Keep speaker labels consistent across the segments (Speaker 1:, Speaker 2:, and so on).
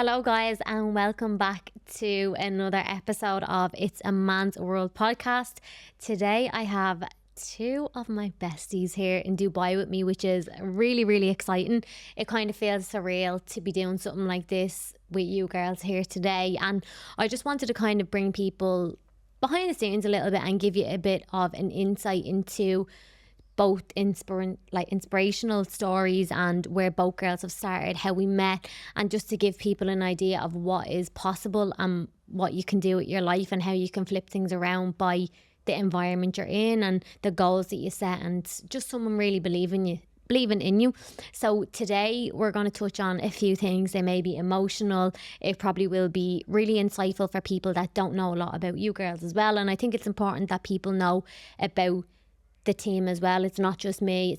Speaker 1: Hello, guys, and welcome back to another episode of It's a Man's World podcast. Today, I have two of my besties here in Dubai with me, which is really, really exciting. It kind of feels surreal to be doing something like this with you girls here today. And I just wanted to kind of bring people behind the scenes a little bit and give you a bit of an insight into both inspirational stories and where both girls have started, how we met, and just to give people an idea of what is possible and what you can do with your life and how you can flip things around by the environment you're in and the goals that you set, and just someone really believing in you. So today we're going to touch on a few things. They may be emotional. It probably will be really insightful for people that don't know a lot about you girls as well. And I think it's important that people know about the team as well. It's not just me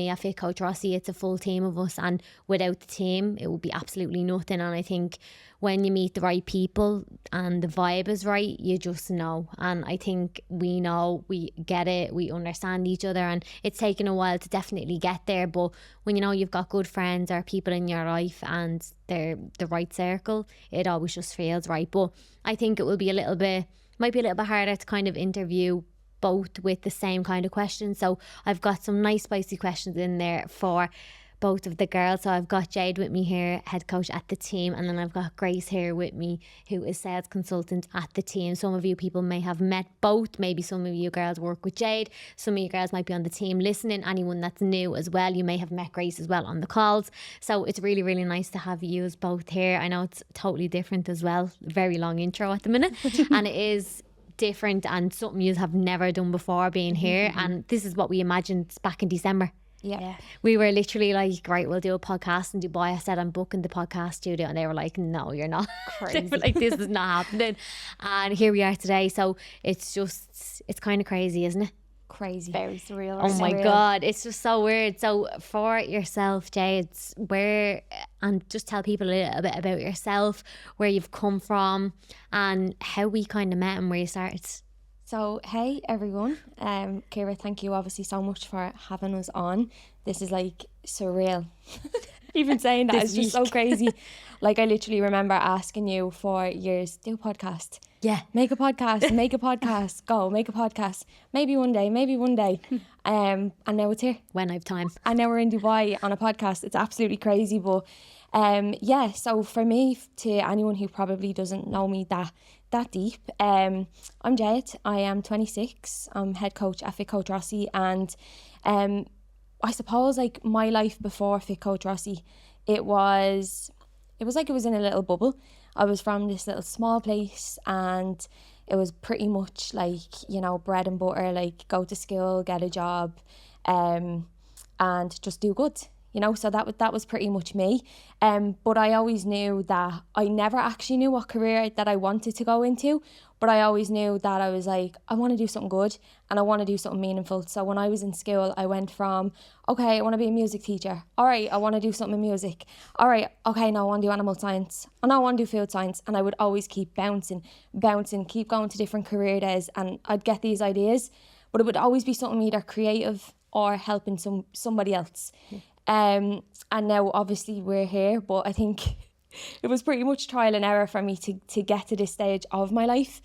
Speaker 1: at Fit Coach Rossi. It's a full team of us, and without the team it would be absolutely nothing. And I think when you meet the right people and the vibe is right, you just know. And I think we know, we get it, we understand each other, and it's taken a while to definitely get there. But when you know you've got good friends or people in your life and they're the right circle, it always just feels right. But I think it might be a little bit harder to kind of interview both with the same kind of questions. So I've got some nice spicy questions in there for both of the girls. So I've got Jade with me here, head coach at the team, and then I've got Grace here with me, who is sales consultant at the team. Some of you people may have met both. Maybe some of you girls work with Jade. Some of you girls might be on the team listening. Anyone that's new as well, you may have met Grace as well on the calls. So it's really, really nice to have you both here. I know it's totally different as well. Very long intro at the minute. And it is different and something you have never done before being here. And this is what we imagined back in December.
Speaker 2: Yeah.
Speaker 1: We were literally like, right, we'll do a podcast in Dubai. I said, I'm booking the podcast studio, and they were like, no, you're not. They were like, this is not happening. And here we are today. So it's kind of crazy, isn't it?
Speaker 2: Crazy.
Speaker 3: Very surreal.
Speaker 1: Oh my God, it's just so weird. So for yourself, Jade, and just tell people a little bit about yourself, where you've come from and how we kind of met and where you started.
Speaker 2: So, hey everyone. Ciara, thank you obviously so much for having us on. This is like surreal. Even saying that is just so crazy. Like, I literally remember asking you for years, do a podcast.
Speaker 1: Yeah.
Speaker 2: Make a podcast, go, make a podcast. Maybe one day. And now it's here.
Speaker 1: When I have time.
Speaker 2: And now we're in Dubai on a podcast. It's absolutely crazy. But so for me, to anyone who probably doesn't know me that deep, I'm Jade. I am 26. I'm head coach at Fit Coach Rossi. And I suppose like my life before Fit Coach Rossi, it was like it was in a little bubble. I was from this little small place, and it was pretty much like, you know, bread and butter, like go to school, get a job, and just do good, you know. So that was pretty much me. But I always knew that I never actually knew what career that I wanted to go into. But I always knew that I was like, I want to do something good and I want to do something meaningful. So when I was in school, I went from, okay, I want to be a music teacher. All right, I want to do something in music. All right, okay, no, I want to do animal science. Oh, no, I want to do food science. And I would always keep bouncing, keep going to different career days, and I'd get these ideas. But it would always be something either creative or helping somebody else. And now obviously we're here, but I think it was pretty much trial and error for me to get to this stage of my life.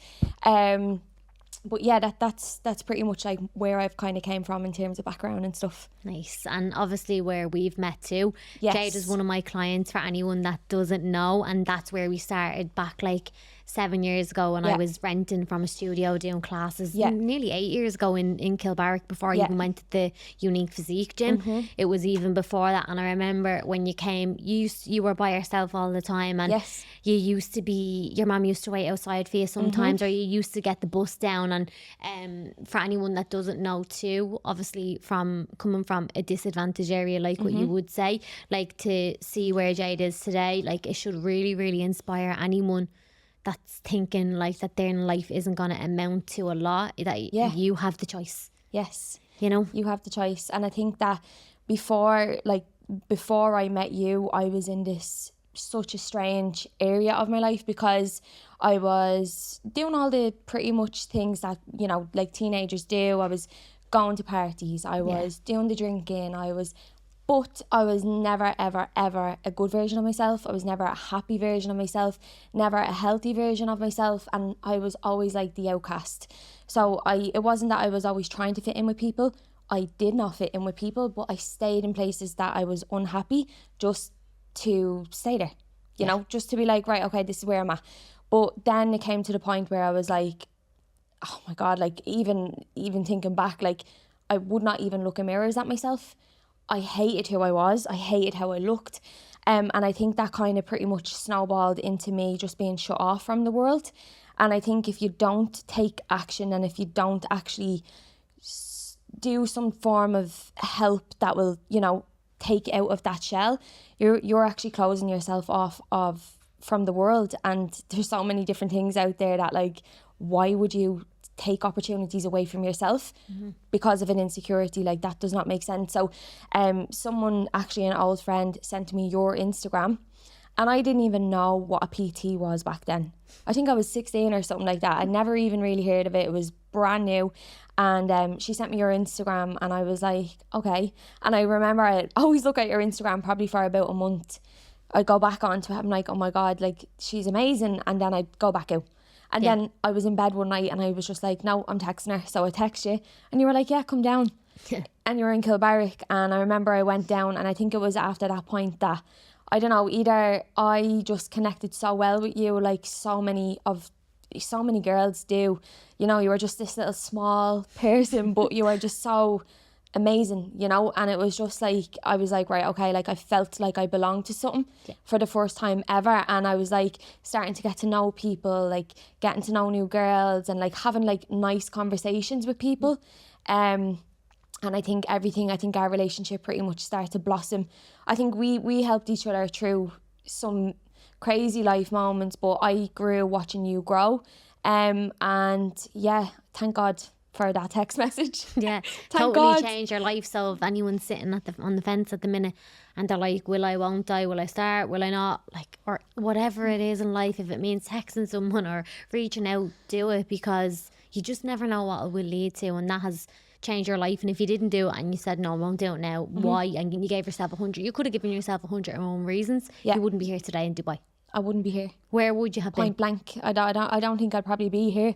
Speaker 2: But yeah, that's pretty much like where I've kind of came from in terms of background and stuff.
Speaker 1: Nice. And obviously where we've met too.
Speaker 2: Yes.
Speaker 1: Jade is one of my clients, for anyone that doesn't know, and that's where we started back like 7 years ago when I was renting from a studio doing classes nearly 8 years ago in Kilbarrack before I even went to the Unique Physique gym. It was even before that. And I remember when you came, you were by yourself all the time, and you used to be, your mum used to wait outside for you sometimes, or you used to get the bus down. And for anyone that doesn't know too, obviously coming from a disadvantaged area, like what you would say, like to see where Jade is today, like it should really, really inspire anyone that's thinking like that their life isn't going to amount to a lot, that you have the choice.
Speaker 2: Yes.
Speaker 1: You know?
Speaker 2: You have the choice. And I think that before I met you, I was in this such a strange area of my life, because I was doing all the pretty much things that, you know, like teenagers do. I was going to parties, I was doing the drinking, I was But I was never, ever, ever a good version of myself. I was never a happy version of myself, never a healthy version of myself. And I was always like the outcast. So it wasn't that I was always trying to fit in with people. I did not fit in with people, but I stayed in places that I was unhappy just to stay there, you know, just to be like, right, okay, this is where I'm at. But then it came to the point where I was like, oh my God, like even thinking back, like I would not even look in mirrors at myself. I hated who I was. I hated how I looked. And I think that kind of pretty much snowballed into me just being shut off from the world. And I think if you don't take action and if you don't actually do some form of help that will, you know, take you out of that shell, you're actually closing yourself off from the world. And there's so many different things out there that, like, why would you take opportunities away from yourself because of an insecurity? Like, that does not make sense. So someone, actually an old friend, sent me your Instagram, and I didn't even know what a PT was back then. I think I was 16 or something like that. I never even really heard of it. It was brand new. And she sent me your Instagram, and I was like, okay. And I remember I always look at your Instagram probably for about a month. I'd go back onto it, I'm like, oh my God, like, she's amazing. And then I'd go back out. And then I was in bed one night and I was just like, no, I'm texting her. So I text you and you were like, yeah, come down. And you were in Kilbarrack. And I remember I went down, and I think it was after that point that, I don't know, either I just connected so well with you, like so many girls do. You know, you were just this little small person, but you were just so amazing, you know. And it was just like, I was like, right, okay, like I felt like I belonged to something for the first time ever. And I was like starting to get to know people, like getting to know new girls, and like having like nice conversations with people. And I think our relationship pretty much started to blossom. I think we helped each other through some crazy life moments, but I grew watching you grow. And yeah, thank God for that text message.
Speaker 1: Yeah,
Speaker 2: Thank
Speaker 1: totally
Speaker 2: God.
Speaker 1: changed your life. So if anyone's sitting on the fence at the minute and they're like, will I, won't I, will I start, will I not, like, or whatever it is in life, if it means texting someone or reaching out, do it, because you just never know what it will lead to. And that has changed your life. And if you didn't do it and you said, no, I won't do it now, why? And you gave yourself 100, you could have given yourself 100 your own reasons. You wouldn't be here today in Dubai.
Speaker 2: I wouldn't be here.
Speaker 1: Where would you have been?
Speaker 2: Point blank. I don't think I'd probably be here.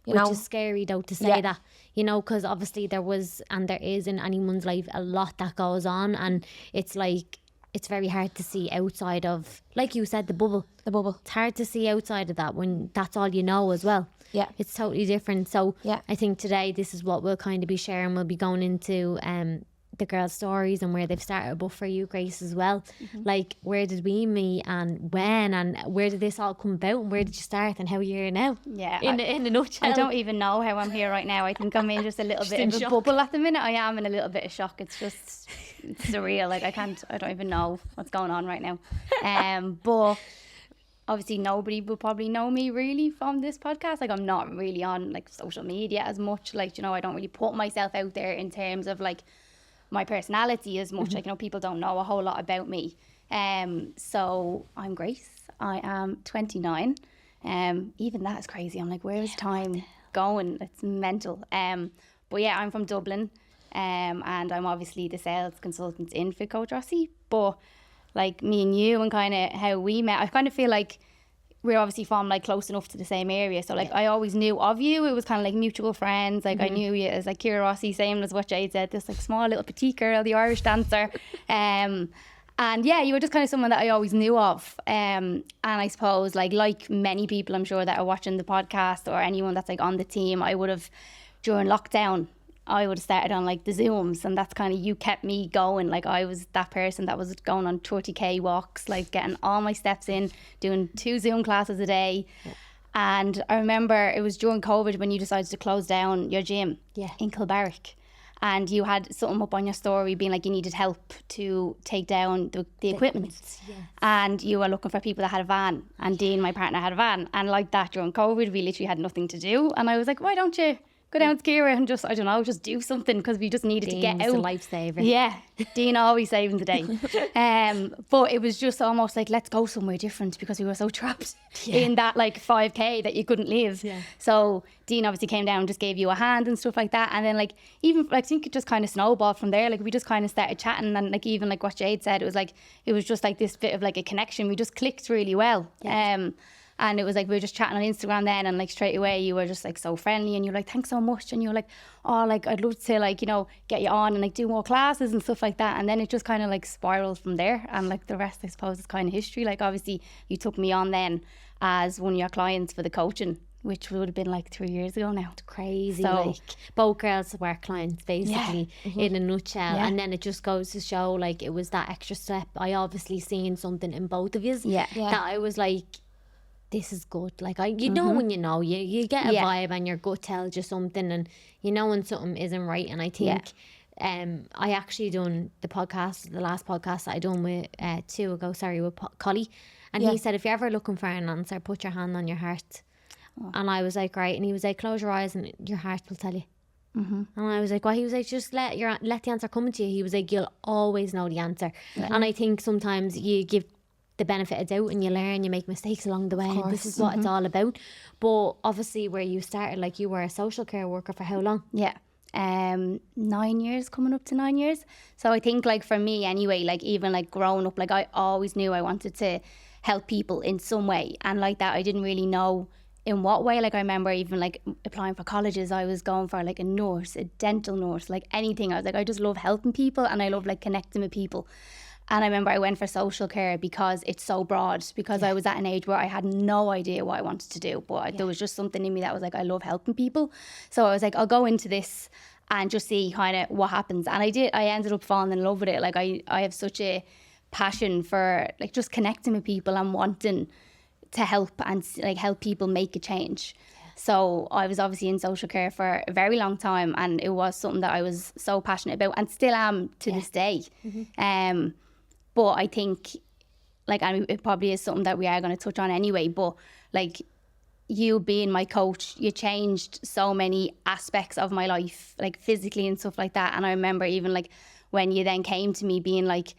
Speaker 1: Which is scary though to say that, you know, because obviously there was and there is in anyone's life a lot that goes on, and it's like, it's very hard to see outside of, like you said, the bubble. It's hard to see outside of that when that's all you know as well. Yeah, it's totally different. So I think today this is what we'll kind of be sharing. We'll be going into the girls' stories and where they've started, but for you, Grace, as well. Like, where did we meet and when, and where did this all come about, and where did you start and how you're here now?
Speaker 3: Yeah,
Speaker 1: in a nutshell.
Speaker 3: I don't even know how I'm here right now. I think I'm in just a little bit of a bubble at the minute. I am in a little bit of shock. It's just, it's surreal. Like, I don't even know what's going on right now. But obviously nobody will probably know me really from this podcast. Like, I'm not really on like social media as much. Like, you know, I don't really put myself out there in terms of like my personality as much. Like, you know, people don't know a whole lot about me. So I'm Grace. I am 29. Even that is crazy. I'm like, where's time going? It's mental. But yeah, I'm from Dublin. And I'm obviously the sales consultant in Fit Coach Rossi. But like me and you and kind of how we met, I kind of feel like we're obviously from like close enough to the same area. So like I always knew of you. It was kind of like mutual friends. Like I knew you as like Ciara Rossi, same as what Jade said, this like small little petite girl, the Irish dancer. And yeah, you were just kind of someone that I always knew of. And I suppose like many people I'm sure that are watching the podcast or anyone that's like on the team, I would have, during lockdown, I would have started on like the Zooms, and that's kind of, you kept me going. Like I was that person that was going on 30k walks, like getting all my steps in, doing 2 Zoom classes a day. And I remember it was during COVID when you decided to close down your gym in Kilbarrack, and you had something up on your story being like you needed help to take down the equipment. And you were looking for people that had a van, and Dean, my partner, had a van. And like that during COVID, we literally had nothing to do, and I was like, why don't you go down to Ciara and just, I don't know, just do something, because we just needed to get
Speaker 1: Dean's
Speaker 3: out.
Speaker 1: a lifesaver.
Speaker 3: Yeah, Dean always saving the day. But it was just almost like, let's go somewhere different, because we were so trapped in that like 5K that you couldn't leave.
Speaker 1: Yeah.
Speaker 3: So Dean obviously came down and just gave you a hand and stuff like that. And then like, even like, I think it just kind of snowballed from there. Like we just kind of started chatting, and like even like what Jade said, it was just like this bit of like a connection. We just clicked really well.
Speaker 1: Yeah.
Speaker 3: And it was like, we were just chatting on Instagram then, and like straight away you were just like so friendly, and you're like, thanks so much. And you're like, oh, like I'd love to like, you know, get you on and like do more classes and stuff like that. And then it just kind of like spiraled from there. And like the rest, I suppose, is kind of history. Like obviously you took me on then as one of your clients for the coaching, which would have been like 3 years ago now.
Speaker 1: It's crazy.
Speaker 3: So,
Speaker 1: like both girls were clients basically in a nutshell.
Speaker 3: Yeah.
Speaker 1: And then it just goes to show like it was that extra step. I obviously seen something in both of yous
Speaker 3: Yeah.
Speaker 1: that I was like, this is good. Like you know when you know, you get a vibe and your gut tells you something, and you know when something isn't right. And I think I actually done the last podcast that I done with with Collie, and he said, if you're ever looking for an answer, put your hand on your heart. And I was like, right. And he was like, close your eyes and your heart will tell you. And I was like, well, he was like, just let the answer come to you. He was like, you'll always know the answer. And I think sometimes you give the benefit of doubt and you learn, you make mistakes along the way, and this is what it's all about. But obviously where you started, like you were a social care worker for how long?
Speaker 3: 9 years, coming up to 9 years. So I think like for me anyway, like even like growing up, like I always knew I wanted to help people in some way, and like that I didn't really know in what way. Like I remember even like applying for colleges, I was going for like a nurse, a dental nurse, like anything. I was like, I just love helping people, and I love like connecting with people. And I remember I went for social care because it's so broad, because I was at an age where I had no idea what I wanted to do, but there was just something in me that was like, I love helping people. So I was like, I'll go into this and just see kind of what happens. And I ended up falling in love with it. Like I have such a passion for like just connecting with people and wanting to help and like help people make a change. So I was obviously in social care for a very long time, and it was something that I was so passionate about and still am to this day. But I think, like, and it probably is something that we are going to touch on anyway, but like you being my coach, you changed so many aspects of my life, like physically and stuff like that. And I remember even like when you then came to me being like,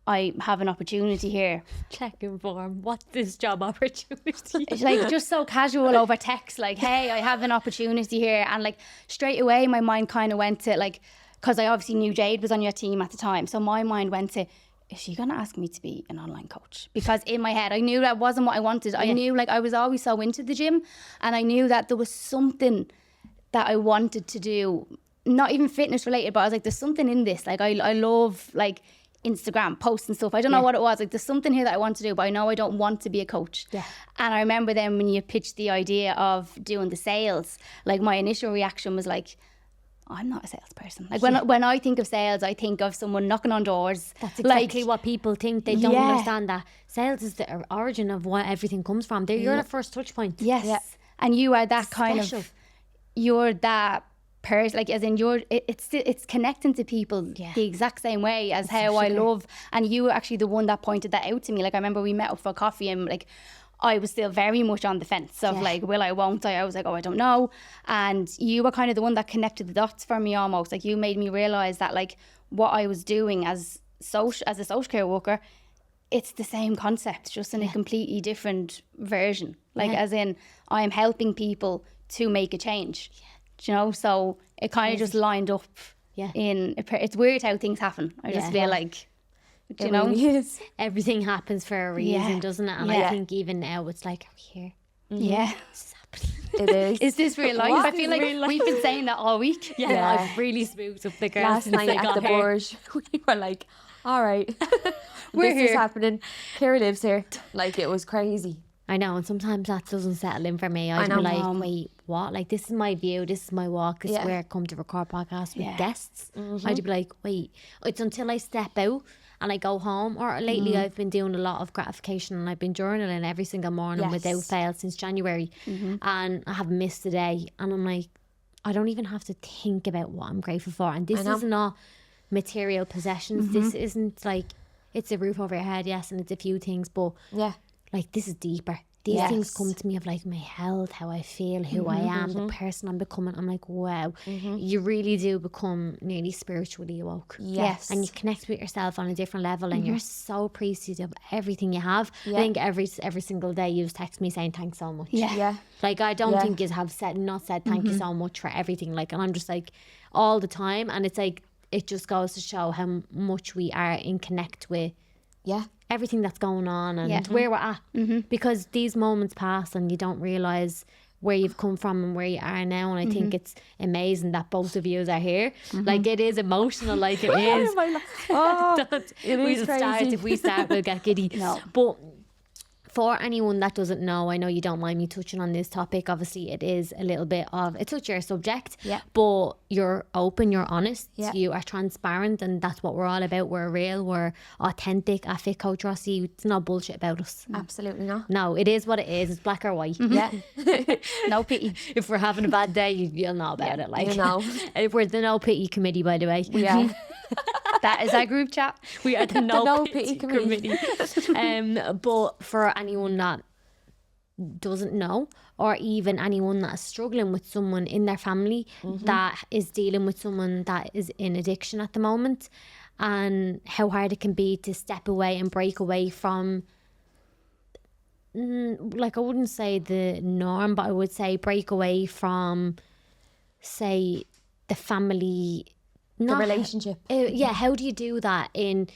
Speaker 3: I have an opportunity here.
Speaker 1: Checking form. What's this job opportunity?
Speaker 3: It's like just so casual over text, like, hey, I have an opportunity here. And like straight away my mind kind of went to like, because I obviously knew Jade was on your team at the time. So my mind went to, is she going to ask me to be an online coach? Because in my head, I knew that wasn't what I wanted. I knew like I was always so into the gym, and I knew that there was something that I wanted to do, not even fitness related, but I was like, there's something in this. Like I love like Instagram posts and stuff. I don't know what it was. Like there's something here that I want to do, but I know I don't want to be a coach. And I remember then when you pitched the idea of doing the sales, like my initial reaction was like, I'm not a salesperson. Like when I think of sales, I think of someone knocking on doors.
Speaker 1: That's exactly what people think. They don't understand that sales is the origin of what everything comes from. You're the first touch point.
Speaker 3: Yes. And you are that kind of, you're that person, like as in it's connecting to people the exact same way as how I love. And you were actually the one that pointed that out to me. Like I remember we met up for coffee, and like I was still very much on the fence of like, will I, won't I? I was like, oh, I don't know. And you were kind of the one that connected the dots for me almost. Like you made me realise that like what I was doing as a social care worker, it's the same concept, just in a completely different version. Like as in, I'm helping people to make a change. Do you know? So it kind of just lined up. It's weird how things happen. I just feel like, do you know,
Speaker 1: everything happens for a reason, doesn't it? And I think even now it's like, are we here? This is happening.
Speaker 2: It is.
Speaker 3: Is this real life? I feel like we've been saying that all week.
Speaker 1: I've really spooked up the girls
Speaker 2: Last
Speaker 1: since
Speaker 2: night
Speaker 1: they
Speaker 2: at
Speaker 1: got
Speaker 2: the
Speaker 1: here.
Speaker 2: Borge, we were like, all right,
Speaker 3: We're
Speaker 2: this
Speaker 3: here.
Speaker 2: is happening. Ciara lives here. Like it was crazy.
Speaker 1: I know, and sometimes that doesn't settle in for me. I'd be like, wait, what? Like, this is my view, this is my walk, this is where I come to record podcasts with guests. I'd be like, wait, it's until I step out and I go home. Or lately I've been doing a lot of gratification, and I've been journaling every single morning without fail since January. And I haven't missed a day. And I'm like, I don't even have to think about what I'm grateful for. And this is not material possessions. This isn't like, it's a roof over your head, yes, and it's a few things, but like this is deeper. these things come to me of like my health, how I feel, who I am, the person I'm becoming. I'm like, wow, you really do become nearly spiritually awoke.
Speaker 2: Yes.
Speaker 1: And you connect with yourself on a different level, and you're so appreciative of everything you have. I think every single day you text me saying thanks so much.
Speaker 2: Yeah.
Speaker 1: Like, I don't think you have not said thank you so much for everything. Like, and I'm just like, all the time. And it's like, it just goes to show how much we are in connect with everything that's going on and where we're at. Because these moments pass and you don't realise where you've come from and where you are now. And I think it's amazing that both of you are here. Like, it is emotional, like it is. If we start, we'll get giddy.
Speaker 3: No.
Speaker 1: But for anyone that doesn't know, I know you don't mind me touching on this topic. Obviously, it is a little bit of a touchier subject, but you're open, you're honest, you are transparent, and that's what we're all about. We're real, we're authentic at Fit Coach Rossi. It's no bullshit about us.
Speaker 2: Absolutely not.
Speaker 1: No, it is what it is. It's black or white.
Speaker 2: Yeah.
Speaker 3: No pity.
Speaker 1: If we're having a bad day, you'll know about it. Like,
Speaker 2: you know.
Speaker 1: If we're the no pity committee, by the way.
Speaker 2: Yeah.
Speaker 3: That is our group chat.
Speaker 1: We are the
Speaker 2: No Pity Committee.
Speaker 1: But for anyone that doesn't know, or even anyone that is struggling with someone in their family that is dealing with someone that is in addiction at the moment, and how hard it can be to step away and break away from, like, I wouldn't say the norm, but I would say break away from, say, the family,
Speaker 2: The relationship.
Speaker 1: How do you do that in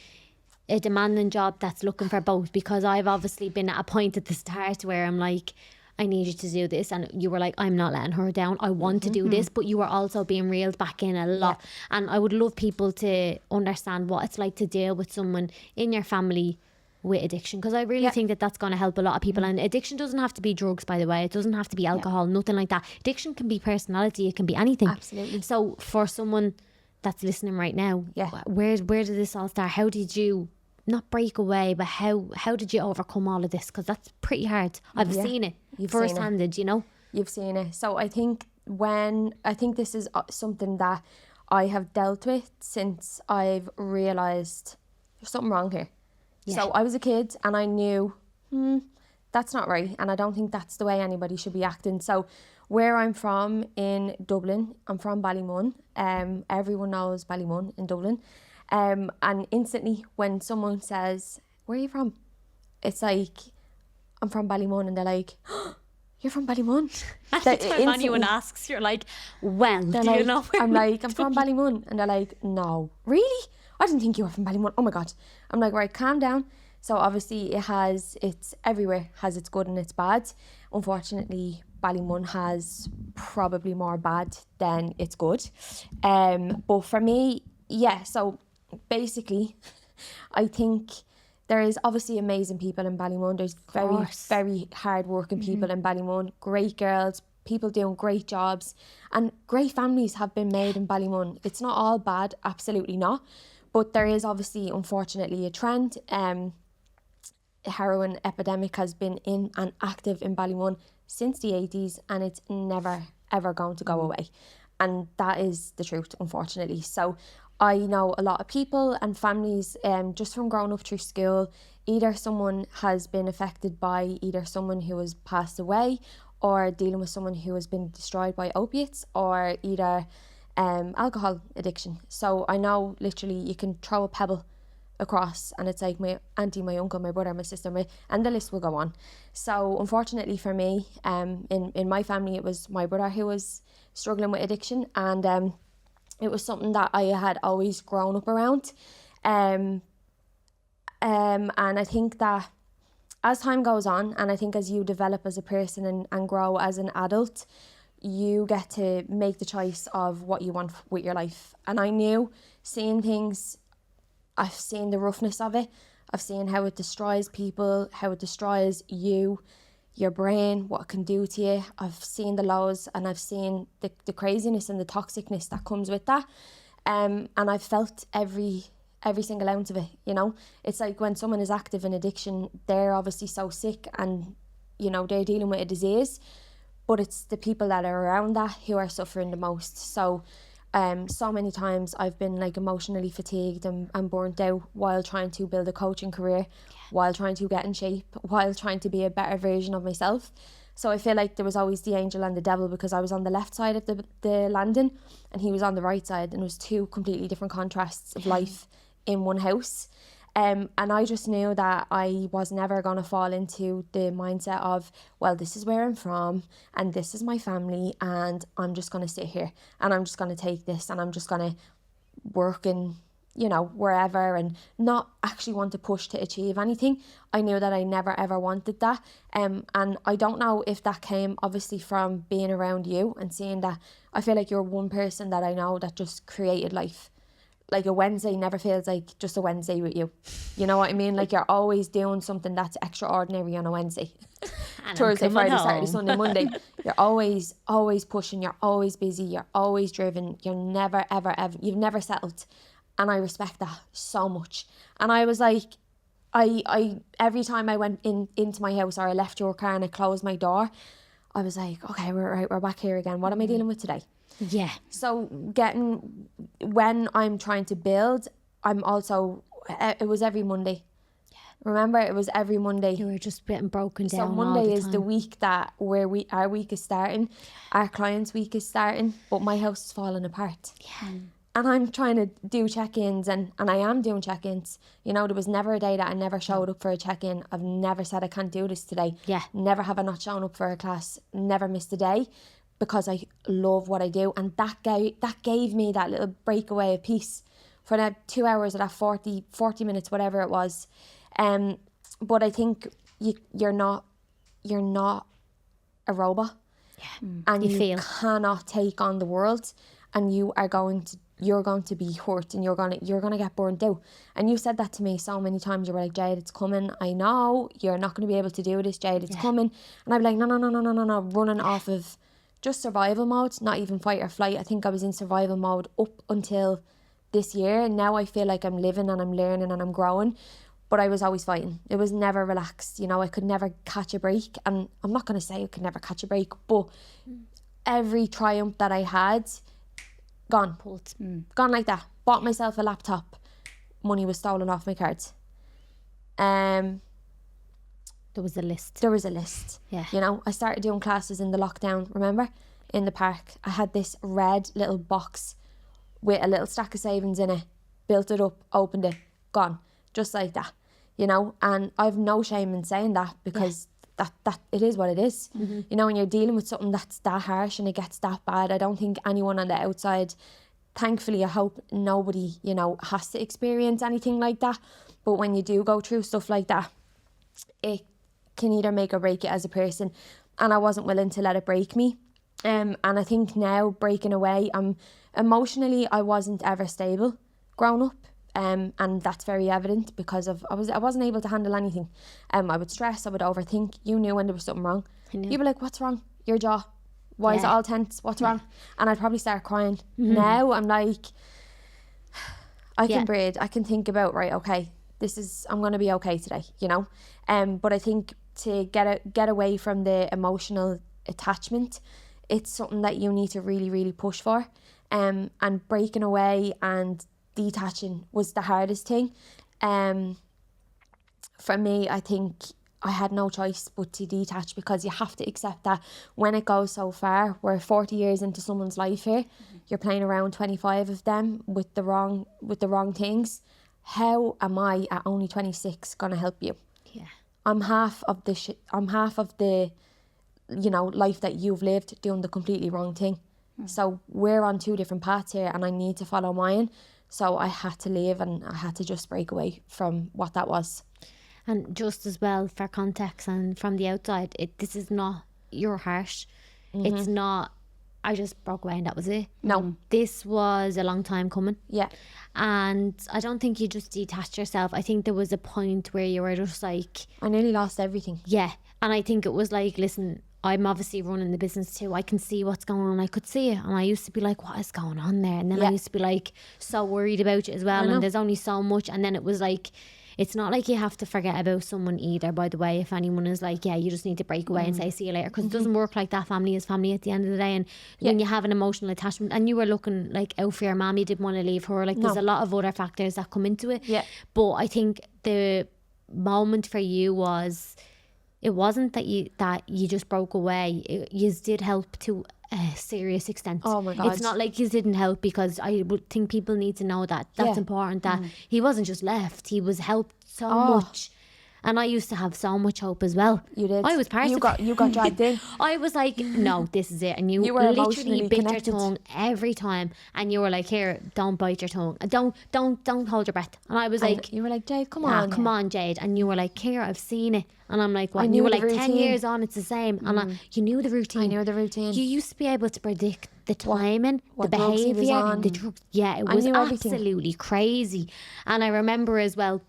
Speaker 1: a demanding job that's looking for both? Because I've obviously been at a point at the start where I'm like, I need you to do this, and you were like, I'm not letting her down, I want to do this, but you were also being reeled back in a lot. And I would love people to understand what it's like to deal with someone in your family with addiction, because I really think that that's going to help a lot of people. And addiction doesn't have to be drugs, by the way. It doesn't have to be alcohol, nothing like that. Addiction can be personality, it can be anything.
Speaker 2: Absolutely.
Speaker 1: So for someone that's listening right now, where did this all start? How did you not break away, but how did you overcome all of this? Because that's pretty hard. I've seen it first-handed, you know.
Speaker 2: You've seen it. So I think this is something that I have dealt with since I've realised there's something wrong here. So I was a kid and I knew that's not right, and I don't think that's the way anybody should be acting. So where I'm from in Dublin, I'm from Ballymun. Everyone knows Ballymun in Dublin. And instantly when someone says, where are you from? It's like, I'm from Ballymun, and they're like, oh, you're from Ballymun?
Speaker 1: Anytime anyone asks, you're like, well, do you know where
Speaker 2: I'm like, I'm from Ballymun. And they're like, no, really? I didn't think you were from Ballymun. Oh my God. I'm like, right, calm down. So obviously it's everywhere, has its good and its bad. Unfortunately, Ballymun has probably more bad than it's good. But for me, so basically, I think there is obviously amazing people in Ballymun. There's very, very hard-working people in Ballymun. Great girls, people doing great jobs, and great families have been made in Ballymun. It's not all bad, absolutely not. But there is obviously, unfortunately, a trend. Heroin epidemic has been in and active in Ballymun since the 80s, and it's never ever going to go away, and that is the truth, unfortunately. So I know a lot of people and families, just from growing up through school, either someone has been affected by either someone who has passed away, or dealing with someone who has been destroyed by opiates, or either alcohol addiction. So I know literally you can throw a pebble across and it's like my auntie, my uncle, my brother, my sister, and the list will go on. So unfortunately for me, in my family, it was my brother who was struggling with addiction, and it was something that I had always grown up around. And I think that as time goes on, and I think as you develop as a person and grow as an adult, you get to make the choice of what you want with your life. And I knew, seeing things, I've seen the roughness of it. I've seen how it destroys people, how it destroys you, your brain, what it can do to you. I've seen the lows, and I've seen the craziness and the toxicness that comes with that. And I've felt every single ounce of it, you know. It's like when someone is active in addiction, they're obviously so sick and, you know, they're dealing with a disease, but it's the people that are around that who are suffering the most. So So many times I've been like emotionally fatigued and burnt out while trying to build a coaching career, while trying to get in shape, while trying to be a better version of myself. So I feel like there was always the angel and the devil, because I was on the left side of the landing and he was on the right side, and it was two completely different contrasts of life in one house. And I just knew that I was never going to fall into the mindset of, well, this is where I'm from and this is my family and I'm just going to sit here and I'm just going to take this and I'm just going to work in, you know, wherever, and not actually want to push to achieve anything. I knew that I never ever wanted that. And I don't know if that came obviously from being around you and seeing that. I feel like you're one person that I know that just created life. Like a Wednesday never feels like just a Wednesday with you. You know what I mean? Like you're always doing something that's extraordinary on a Wednesday. Thursday, Friday, Saturday, Sunday, Monday. You're always pushing. You're always busy. You're always driven. You're never, ever, ever, you've never settled. And I respect that so much. And I was like, I every time I went into my house or I left your car and I closed my door, I was like, okay, we're back here again. What am I dealing with today?
Speaker 1: Yeah.
Speaker 2: So when I'm trying to build, I'm also, it was every Monday. Yeah. Remember, it was every Monday.
Speaker 1: You were just getting broken down.
Speaker 2: So Monday is the week that our week is starting, our client's week is starting, but my house is falling apart.
Speaker 1: Yeah.
Speaker 2: And I'm trying to do check-ins and I am doing check-ins. You know, there was never a day that I never showed up for a check-in. I've never said I can't do this today.
Speaker 1: Yeah.
Speaker 2: Never have I not shown up for a class. Never missed a day, because I love what I do. And that gave me that little breakaway of peace for that 2 hours or that 40 minutes, whatever it was. But I think you're not a robot.
Speaker 1: Yeah.
Speaker 2: And you cannot take on the world, and you're going to be hurt and you're gonna get burnt out. And you said that to me so many times. You were like, Jade, it's coming. I know you're not going to be able to do this, Jade. It's coming. And I'd be like, no, running off of just survival mode, not even fight or flight. I think I was in survival mode up until this year, and now I feel like I'm living and I'm learning and I'm growing. But I was always fighting. It was never relaxed. You know, I could never catch a break. And I'm not going to say I could never catch a break, but every triumph that I had, gone. Gone like that. Bought myself a laptop. Money was stolen off my cards.
Speaker 1: There was a list.
Speaker 2: Yeah. You know, I started doing classes in the lockdown, remember? In the park. I had this red little box with a little stack of savings in it. Built it up, opened it, gone. Just like that. You know, and I've no shame in saying that, because that it is what it is. Mm-hmm. You know, when you're dealing with something that's that harsh and it gets that bad, I don't think anyone on the outside, thankfully I hope nobody, you know, has to experience anything like that. But when you do go through stuff like that, it can either make or break it as a person, and I wasn't willing to let it break me. And I think now, breaking away, emotionally I wasn't ever stable growing up. And that's very evident because I wasn't able to handle anything. I would stress, I would overthink. You knew when there was something wrong. You'd be like, what's wrong? Your jaw. Why is it all tense? What's wrong? And I'd probably start crying. Mm-hmm. Now I'm like, I can breathe. I can think about, right, okay, I'm going to be okay today, you know? But I think to get away from the emotional attachment, it's something that you need to really, really push for. And breaking away and detaching was the hardest thing. For me, I think I had no choice but to detach, because you have to accept that when it goes so far, we're 40 years into someone's life here, you're playing around 25 of them with the wrong things. How am I at only 26 gonna help you?
Speaker 1: Yeah,
Speaker 2: I'm half of the you know, life that you've lived doing the completely wrong thing. So we're on two different paths here, and I need to follow mine. So I had to leave, and I had to just break away from what that was.
Speaker 1: And just as well, for context and from the outside, this is not your heart. Mm-hmm. It's not, I just broke away and that was it.
Speaker 2: No.
Speaker 1: This was a long time coming.
Speaker 2: Yeah.
Speaker 1: And I don't think you just detached yourself. I think there was a point where you were just like...
Speaker 2: I nearly lost everything.
Speaker 1: Yeah. And I think it was like, listen, I'm obviously running the business too. I can see what's going on. I could see it. And I used to be like, what is going on there? And then I used to be like so worried about it as well. And there's only so much. And then it was like, it's not like you have to forget about someone either, by the way. If anyone is like, yeah, you just need to break away and say see you later, because it doesn't work like that. Family is family at the end of the day. And when you have an emotional attachment, and you were looking like out for your mum, you didn't want to leave her, like there's a lot of other factors that come into it. But I think the moment for you was, it wasn't that you just broke away. You did help to a serious extent.
Speaker 2: Oh my God.
Speaker 1: It's not like you didn't help, because I would think people need to know that. That's important, that he wasn't just left, he was helped so much. And I used to have so much hope as well.
Speaker 2: You did.
Speaker 1: I was part
Speaker 2: you
Speaker 1: of
Speaker 2: got you got dragged in.
Speaker 1: I was like, no, this is it. And you
Speaker 2: were
Speaker 1: literally
Speaker 2: emotionally
Speaker 1: bit
Speaker 2: connected.
Speaker 1: your tongue every time, and you were like, here, don't bite your tongue, don't hold your breath. And I was like,
Speaker 2: You were like, Jade, come
Speaker 1: come
Speaker 2: on.
Speaker 1: on, Jade. And you were like, here, I've seen it. And I'm like, what?
Speaker 2: I
Speaker 1: And you
Speaker 2: knew
Speaker 1: were
Speaker 2: the
Speaker 1: like, 10
Speaker 2: routine.
Speaker 1: years on, it's the same. And you knew the routine.
Speaker 2: I knew the routine.
Speaker 1: You used to be able to predict the timing,
Speaker 2: what
Speaker 1: the
Speaker 2: drugs he was
Speaker 1: behaviour,
Speaker 2: on.
Speaker 1: the drugs. Yeah, it
Speaker 2: I
Speaker 1: was
Speaker 2: knew everything.
Speaker 1: absolutely crazy. And I remember as well,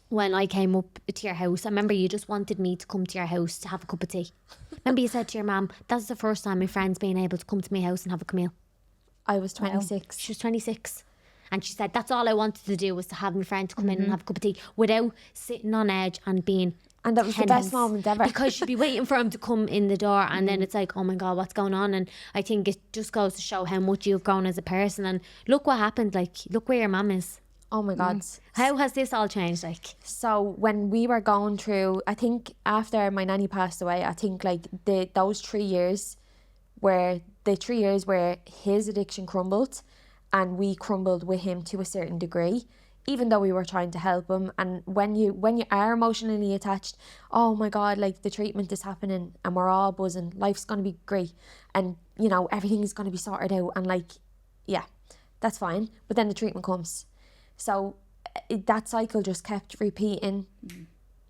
Speaker 1: when I came up to your house, I remember you just wanted me to come to your house to have a cup of tea. Remember you said to your mum, that's the first time my friend's been able to come to my house and have a meal.
Speaker 2: I was 26.
Speaker 1: She was 26. And she said, that's all I wanted to do, was to have my friend to come in and have a cup of tea without sitting on edge and being
Speaker 2: And that was the
Speaker 1: tense.
Speaker 2: best moment ever.
Speaker 1: Because you'd be waiting for him to come in the door, and then it's like, oh my God, what's going on? And I think it just goes to show how much you've grown as a person. And look what happened. Like, look where your mum is.
Speaker 2: Oh my God.
Speaker 1: How has this all changed? Like,
Speaker 2: So when we were going through, I think after my nanny passed away, I think like those 3 years where his addiction crumbled and we crumbled with him to a certain degree, even though we were trying to help him. And when you are emotionally attached, oh my God, like the treatment is happening and we're all buzzing, life's going to be great, and you know, everything's going to be sorted out, and like, yeah, that's fine. But then the treatment comes. So that cycle just kept repeating,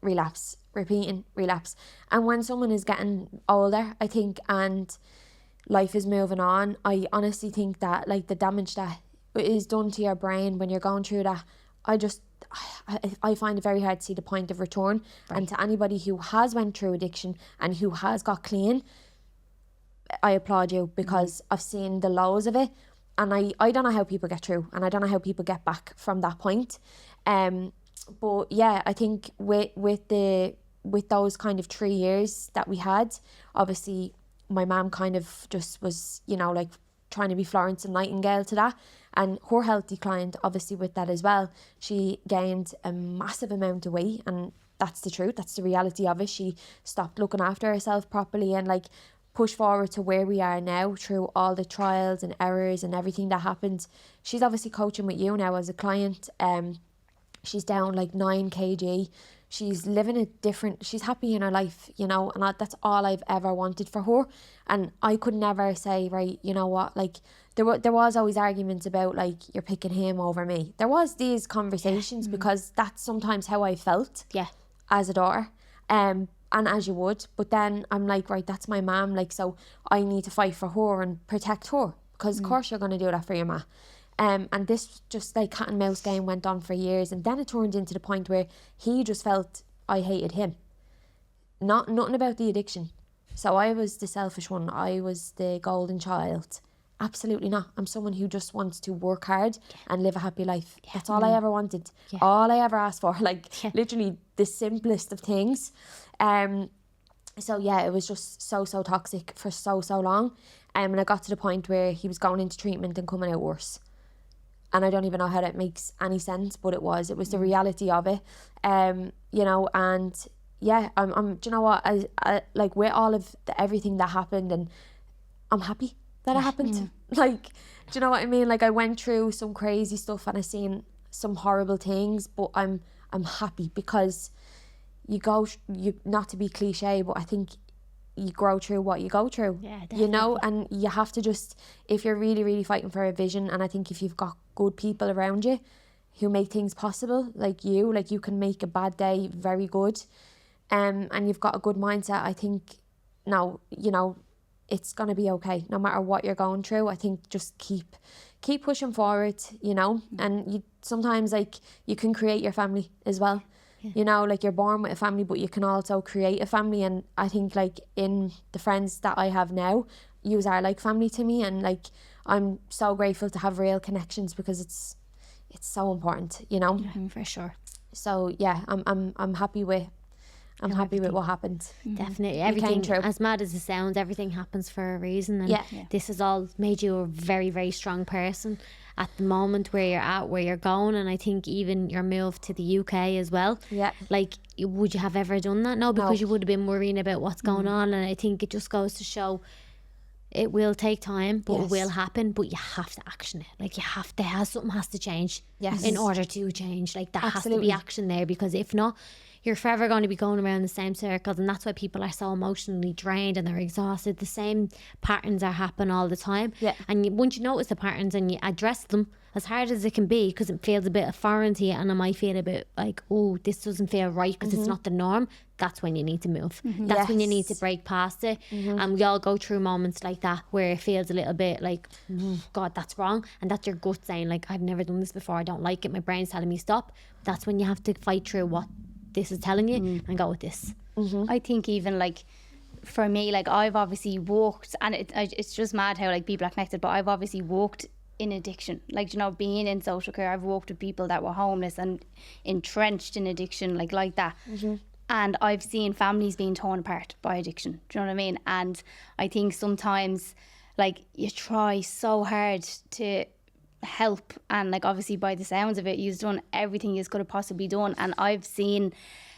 Speaker 2: relapse. And when someone is getting older, I think, and life is moving on, I honestly think that like the damage that is done to your brain when you're going through that, I find it very hard to see the point of return. Right. And to anybody who has went through addiction and who has got clean, I applaud you, because I've seen the lows of it. And I don't know how people get through, and I don't know how people get back from that point. But yeah, I think with those kind of 3 years that we had, obviously my mum kind of just was, you know, like trying to be Florence and Nightingale to that, and her health declined obviously with that as well. She gained a massive amount of weight, and that's the truth, that's the reality of it. She stopped looking after herself properly, and like push forward to where we are now through all the trials and errors and everything that happened. She's obviously coaching with you now as a client. She's down like 9 kg. She's living a different, she's happy in her life, you know, and that's all I've ever wanted for her. And I could never say, right, you know what, like there was always arguments about like, you're picking him over me. There was these conversations because that's sometimes how I felt as a daughter. And as you would, but then I'm like, right, that's my mum, like, so I need to fight for her and protect her, because of course you're going to do that for your ma. And this just like cat and mouse game went on for years, and then it turned into the point where he just felt I hated him. Nothing about the addiction. So I was the selfish one, I was the golden child. Absolutely not. I'm someone who just wants to work hard and live a happy life. That's all I ever wanted. All I ever asked for. Like literally the simplest of things. So yeah, it was just so toxic for so long. And I got to the point where he was going into treatment and coming out worse. And I don't even know how that makes any sense, but it was the reality of it. You know, and yeah, I'm do you know what? I like with all of everything that happened, and I'm happy that it happened. Like, do you know what I mean? Like I went through some crazy stuff and I seen some horrible things, but I'm happy, because you not to be cliche, but I think you grow through what you go through. Yeah, definitely. You know, and you have to just, if you're really fighting for a vision, and I think if you've got good people around you who make things possible, like you can make a bad day very good, and you've got a good mindset, I think now, you know, it's going to be okay no matter what you're going through. I think just keep pushing forward, you know. And you sometimes, like, you can create your family as well. You know, like you're born with a family, but you can also create a family. And I think like in the friends that I have now, yous are like family to me, and like I'm so grateful to have real connections, because it's so important, you know.
Speaker 1: For sure.
Speaker 2: So yeah, I'm happy with what happened.
Speaker 1: Definitely.
Speaker 2: It came
Speaker 1: Everything,
Speaker 2: true.
Speaker 1: as mad as it sounds, everything happens for a reason. And
Speaker 2: Yeah.
Speaker 1: this has all made you a very, very strong person at the moment where you're at, where you're going. And I think even your move to the UK as well.
Speaker 2: Yeah.
Speaker 1: Like, would you have ever done that? No, because you would have been worrying about what's going on. And I think it just goes to show it will take time, but it will happen. But you have to action it. Like, you have to something has to change in order to change. Like, there has to be action there, because if not, you're forever going to be going around the same circles. And that's why people are so emotionally drained and they're exhausted. The same patterns are happening all the time.
Speaker 2: Yeah.
Speaker 1: And once you notice the patterns and you address them, as hard as it can be, because it feels a bit foreign to you, and it might feel a bit like, oh, this doesn't feel right because it's not the norm, that's when you need to move. That's when you need to break past it. And we all go through moments like that where it feels a little bit like, God, that's wrong. And that's your gut saying, like, I've never done this before, I don't like it, my brain's telling me stop. That's when you have to fight through what this is telling you and go with this.
Speaker 3: I think even like for me, like I've obviously walked, and it's just mad how like people are connected, but I've obviously walked in addiction, like, you know, being in social care. I've walked with people that were homeless and entrenched in addiction, like that. And I've seen families being torn apart by addiction. Do you know what I mean? And I think sometimes like you try so hard to help, and like obviously by the sounds of it, you've done everything you could have possibly done. And I've seen,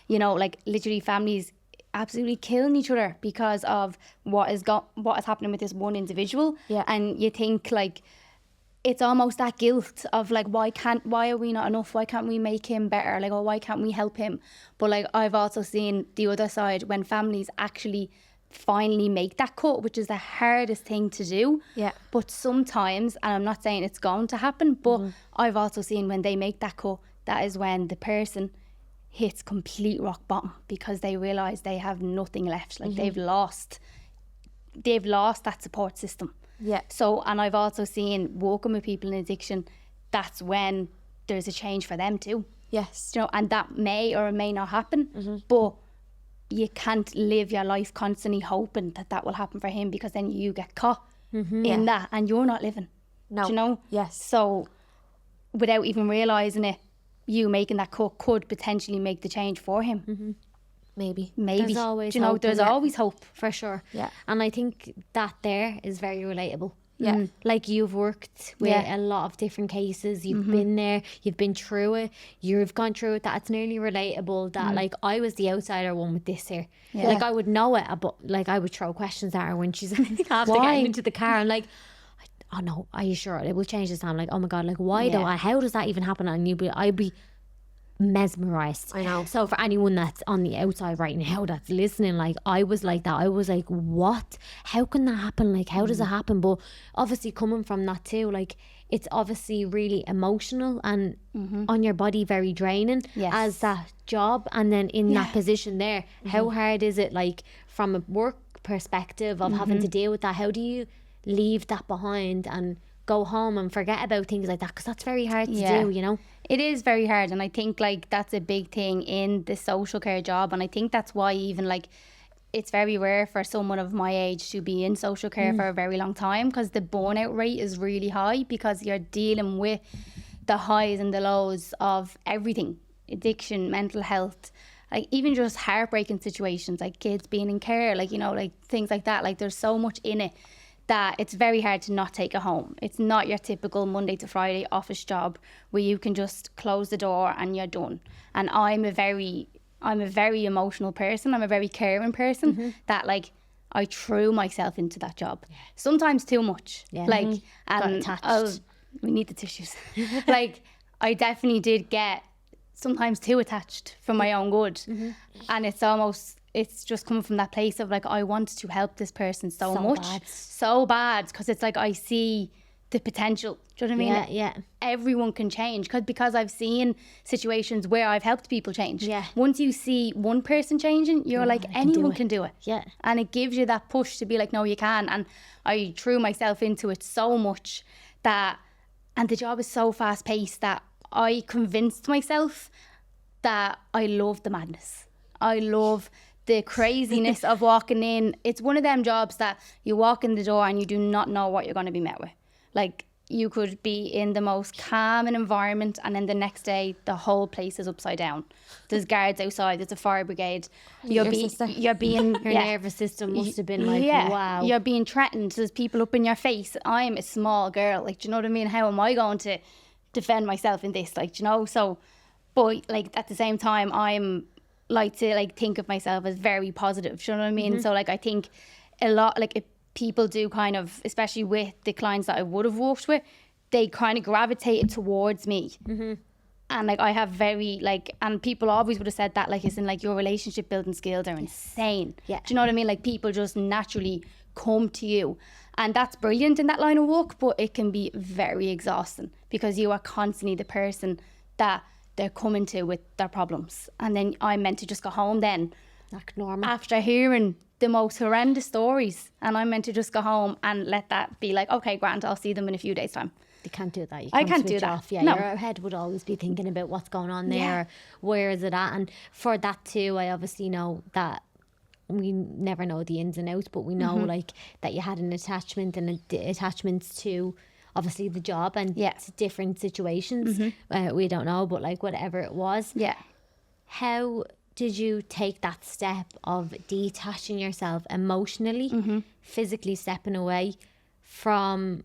Speaker 3: you know, like literally families absolutely killing each other because of what is happening with this one individual. And you think like it's almost that guilt of like, why are we not enough? Why can't we make him better? Like, oh, why can't we help him? But like I've also seen the other side, when families actually finally make that cut, which is the hardest thing to do. But sometimes, and I'm not saying it's going to happen, but I've also seen when they make that cut, that is when the person hits complete rock bottom, because they realise they have nothing left. Like they've lost that support system. So, and I've also seen working with people in addiction, that's when there's a change for them too. You know, and that may or may not happen, but you can't live your life constantly hoping that will happen for him, because then you get caught in that and you're not living. Do you know? So without even realising it, you making that cut could potentially make the change for him. Maybe.
Speaker 1: There's always
Speaker 3: Do you know,
Speaker 1: hope,
Speaker 3: there's always hope.
Speaker 1: For sure. And I think that there is very relatable. Like you've worked with a lot of different cases, you've been there, you've been through it, you've gone through it, that it's nearly relatable that like I was the outsider one with this here. Like I would know it, but like I would throw questions at her when she's after getting into the car, and like, oh no, are you sure it will change this time? Like, oh my God, like why how does that even happen? And I'd be mesmerized.
Speaker 2: I know.
Speaker 1: So for anyone that's on the outside right now that's listening, like I was like that. I was like, what? How can that happen? Like, how does it happen? But obviously coming from that too, like it's obviously really emotional and on your body very draining as that job. And then in that position there, how hard is it, like from a work perspective of having to deal with that? How do you leave that behind and go home and forget about things like that? Because that's very hard to do, you know.
Speaker 3: It is very hard, and I think like that's a big thing in the social care job, and I think that's why even like it's very rare for someone of my age to be in social care for a very long time, because the burnout rate is really high, because you're dealing with the highs and the lows of everything: addiction, mental health, like even just heartbreaking situations, like kids being in care, like, you know, like things like that. Like there's so much in it that it's very hard to not take it home. It's not your typical Monday to Friday office job where you can just close the door and you're done. And I'm a very emotional person. I'm a very caring person that like I threw myself into that job. Sometimes too much. Like, and we need the tissues. Like I definitely did get sometimes too attached for my own good. And it's just coming from that place of like, I want to help this person so much. So bad, because it's like I see the potential. Do you know what I mean? Everyone can change, because I've seen situations where I've helped people change. Once you see one person changing, you're like, anyone can do it. And it gives you that push to be like, no, you can. And I threw myself into it so much and the job is so fast paced that I convinced myself that I love the madness. I love the craziness of walking in. It's one of them jobs that you walk in the door and you do not know what you're going to be met with. Like you could be in the most calming environment, and then the next day the whole place is upside down. There's guards outside, there's a fire brigade. You're being
Speaker 1: your nervous system must have been like, wow.
Speaker 3: You're being threatened, there's people up in your face. I'm a small girl, like, do you know what I mean? How am I going to defend myself in this, like, do you know? So, but like at the same time, I'm like to like think of myself as very positive, do you know what I mean? So like I think a lot, like if people do kind of, especially with the clients that I would have worked with, they kind of gravitated towards me. And like I have very like, and people always would have said that, like, isn't like your relationship building skills are insane. Do you know what I mean? Like people just naturally come to you, and that's brilliant in that line of work, but it can be very exhausting because you are constantly the person that they're coming to with their problems, and then I'm meant to just go home then
Speaker 1: like normal
Speaker 3: after hearing the most horrendous stories, and I'm meant to just go home and let that be like, okay, Grant, I'll see them in a few days time.
Speaker 1: You can't do that.
Speaker 3: I can't do that.
Speaker 1: Off. Yeah,
Speaker 3: no.
Speaker 1: Your head would always be thinking about what's going on there, where is it at, and for that too, I obviously know that we never know the ins and outs, but we know like that you had an attachment and attachments to obviously the job and to different situations. We don't know, but like whatever it was. How did you take that step of detaching yourself emotionally, physically stepping away from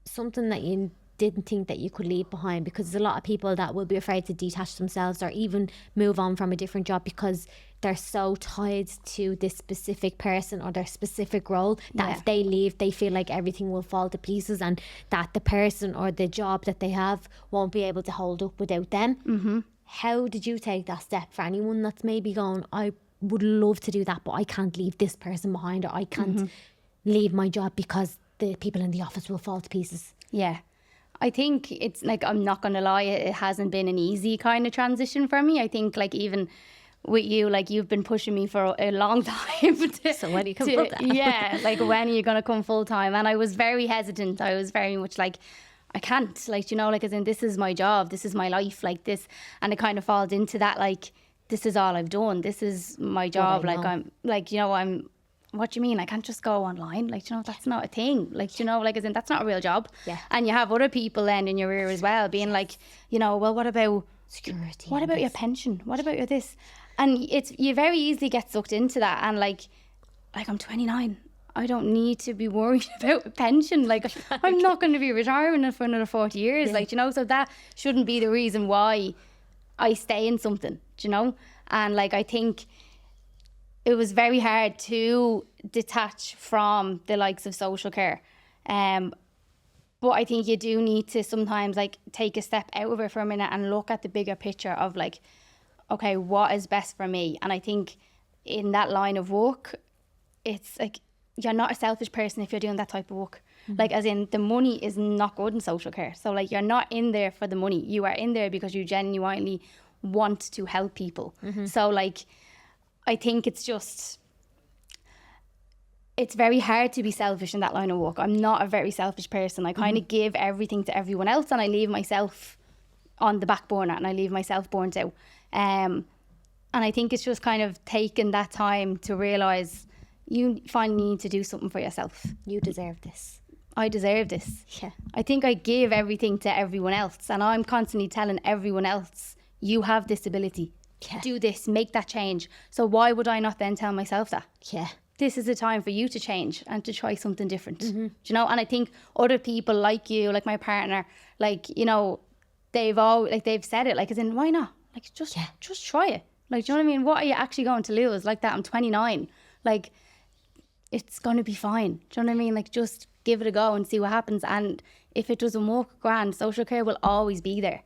Speaker 1: something that you didn't think that you could leave behind? Because there's a lot of people that will be afraid to detach themselves or even move on from a different job because they're so tied to this specific person or their specific role that if they leave, they feel like everything will fall to pieces and that the person or the job that they have won't be able to hold up without them. How did you take that step for anyone that's maybe going, I would love to do that, but I can't leave this person behind, or I can't leave my job because the people in the office will fall to pieces?
Speaker 3: I think it's like, I'm not going to lie, it hasn't been an easy kind of transition for me. I think like even with you, like you've been pushing me for a long time.
Speaker 1: So when are you coming full time?
Speaker 3: Like when are you going to come full time? And I was very hesitant. I was very much like, I can't, like, you know, like as in this is my job, this is my life, like this, and it kind of falls into that, like, this is all I've done, this is my job, like I'm, like, you know, what do you mean? I can't just go online, like, you know, that's not a thing, like, you know, like as in that's not a real job. And you have other people then in your ear as well being like, you know, well, what about security? What about your pension? What about your this? And you very easily get sucked into that, and like I'm 29. I don't need to be worried about a pension. Like, I'm not going to be retiring for another 40 years. Like, you know, so that shouldn't be the reason why I stay in something, you know? And like, I think it was very hard to detach from the likes of social care. But I think you do need to sometimes like take a step out of it for a minute and look at the bigger picture of like, okay, what is best for me? And I think in that line of work, it's like, you're not a selfish person if you're doing that type of work. Like as in the money is not good in social care. So like you're not in there for the money. You are in there because you genuinely want to help people. So like, I think it's very hard to be selfish in that line of work. I'm not a very selfish person. I kind of give everything to everyone else and I leave myself on the back burner and I leave myself burnt out. And I think it's just kind of taking that time to realise you finally need to do something for yourself.
Speaker 1: You deserve this.
Speaker 3: I deserve this. I think I give everything to everyone else and I'm constantly telling everyone else, you have this ability. Do this, make that change. So why would I not then tell myself that? This is a time for you to change and to try something different. Do you know? And I think other people like you, like my partner, like, you know, they've said it, like, as in, why not? Like, just try it. Like, do you know what I mean? What are you actually going to lose? Like that, I'm 29. Like, it's going to be fine. Do you know what I mean? Like, just give it a go and see what happens. And if it doesn't work, grand, social care will always be there.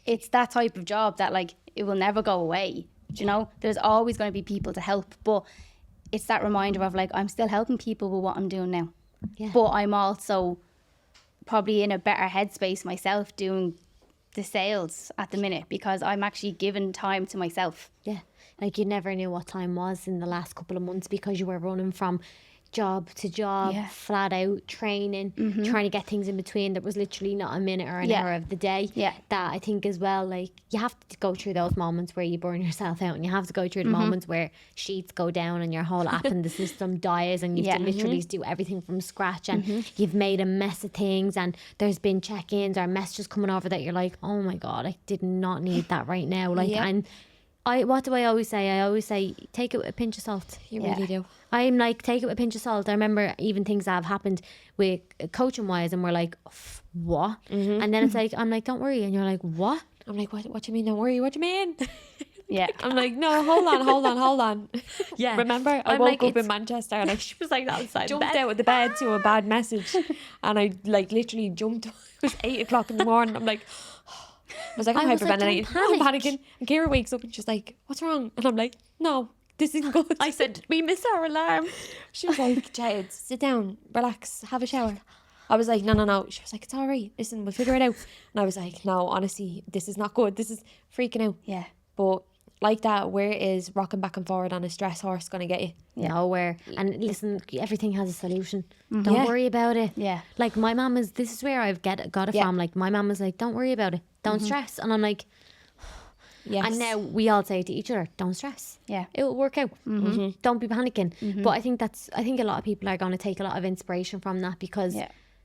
Speaker 3: It's that type of job that, like, it will never go away. Do you know? There's always going to be people to help. But it's that reminder of, like, I'm still helping people with what I'm doing now. But I'm also probably in a better headspace myself doing the sales at the minute because I'm actually giving time to myself.
Speaker 1: Like, you never knew what time was in the last couple of months because you were running from job to job, flat out training, trying to get things in between. There was literally not a minute or an hour of the day that I think as well, like, you have to go through those moments where you burn yourself out, and you have to go through the moments where sheets go down and your whole app in the system dies, and you have to literally do everything from scratch, and you've made a mess of things, and there's been check-ins or messages coming over that you're like, oh my God, I did not need that right now. Like, and what do I always say? I always say, take it with a pinch of salt.
Speaker 2: You really do.
Speaker 1: I'm like, take it with a pinch of salt. I remember even things that have happened with coaching wise, and we're like, what? And then it's like, I'm like, don't worry. And you're like, what?
Speaker 2: I'm like, what do you mean, don't worry? What do you mean?
Speaker 3: Yeah.
Speaker 2: I'm like, no, hold on.
Speaker 1: Yeah.
Speaker 2: Remember, I woke up in Manchester and I
Speaker 1: She was like, outside
Speaker 2: jumped
Speaker 1: bed.
Speaker 2: out of the bed to a bad message. And I like literally jumped. It was 8 o'clock in the morning. I'm like, I was like, I'm hyperventilating. I'm panicking. And Ciara wakes up and she's like, what's wrong? And I'm like, no, this isn't good.
Speaker 1: I said, we missed our alarm.
Speaker 2: She was like, Jade, sit down, relax, have a shower. I was like, no. She was like, it's all right. Listen, we'll figure it out. And I was like, no, honestly, this is not good. This is freaking out.
Speaker 3: Yeah.
Speaker 2: But like that, where is rocking back and forward on a stress horse going to get you?
Speaker 1: Nowhere. And listen, everything has a solution. Don't worry about it.
Speaker 3: Yeah.
Speaker 1: Like, my mum is, this is where I've got it from. Like, my mum was like, don't worry about it. Don't stress. And I'm like,
Speaker 2: yes.
Speaker 1: And now we all say to each other, don't stress.
Speaker 3: Yeah.
Speaker 1: It will work out. Don't be panicking. But I think a lot of people are going to take a lot of inspiration from that, because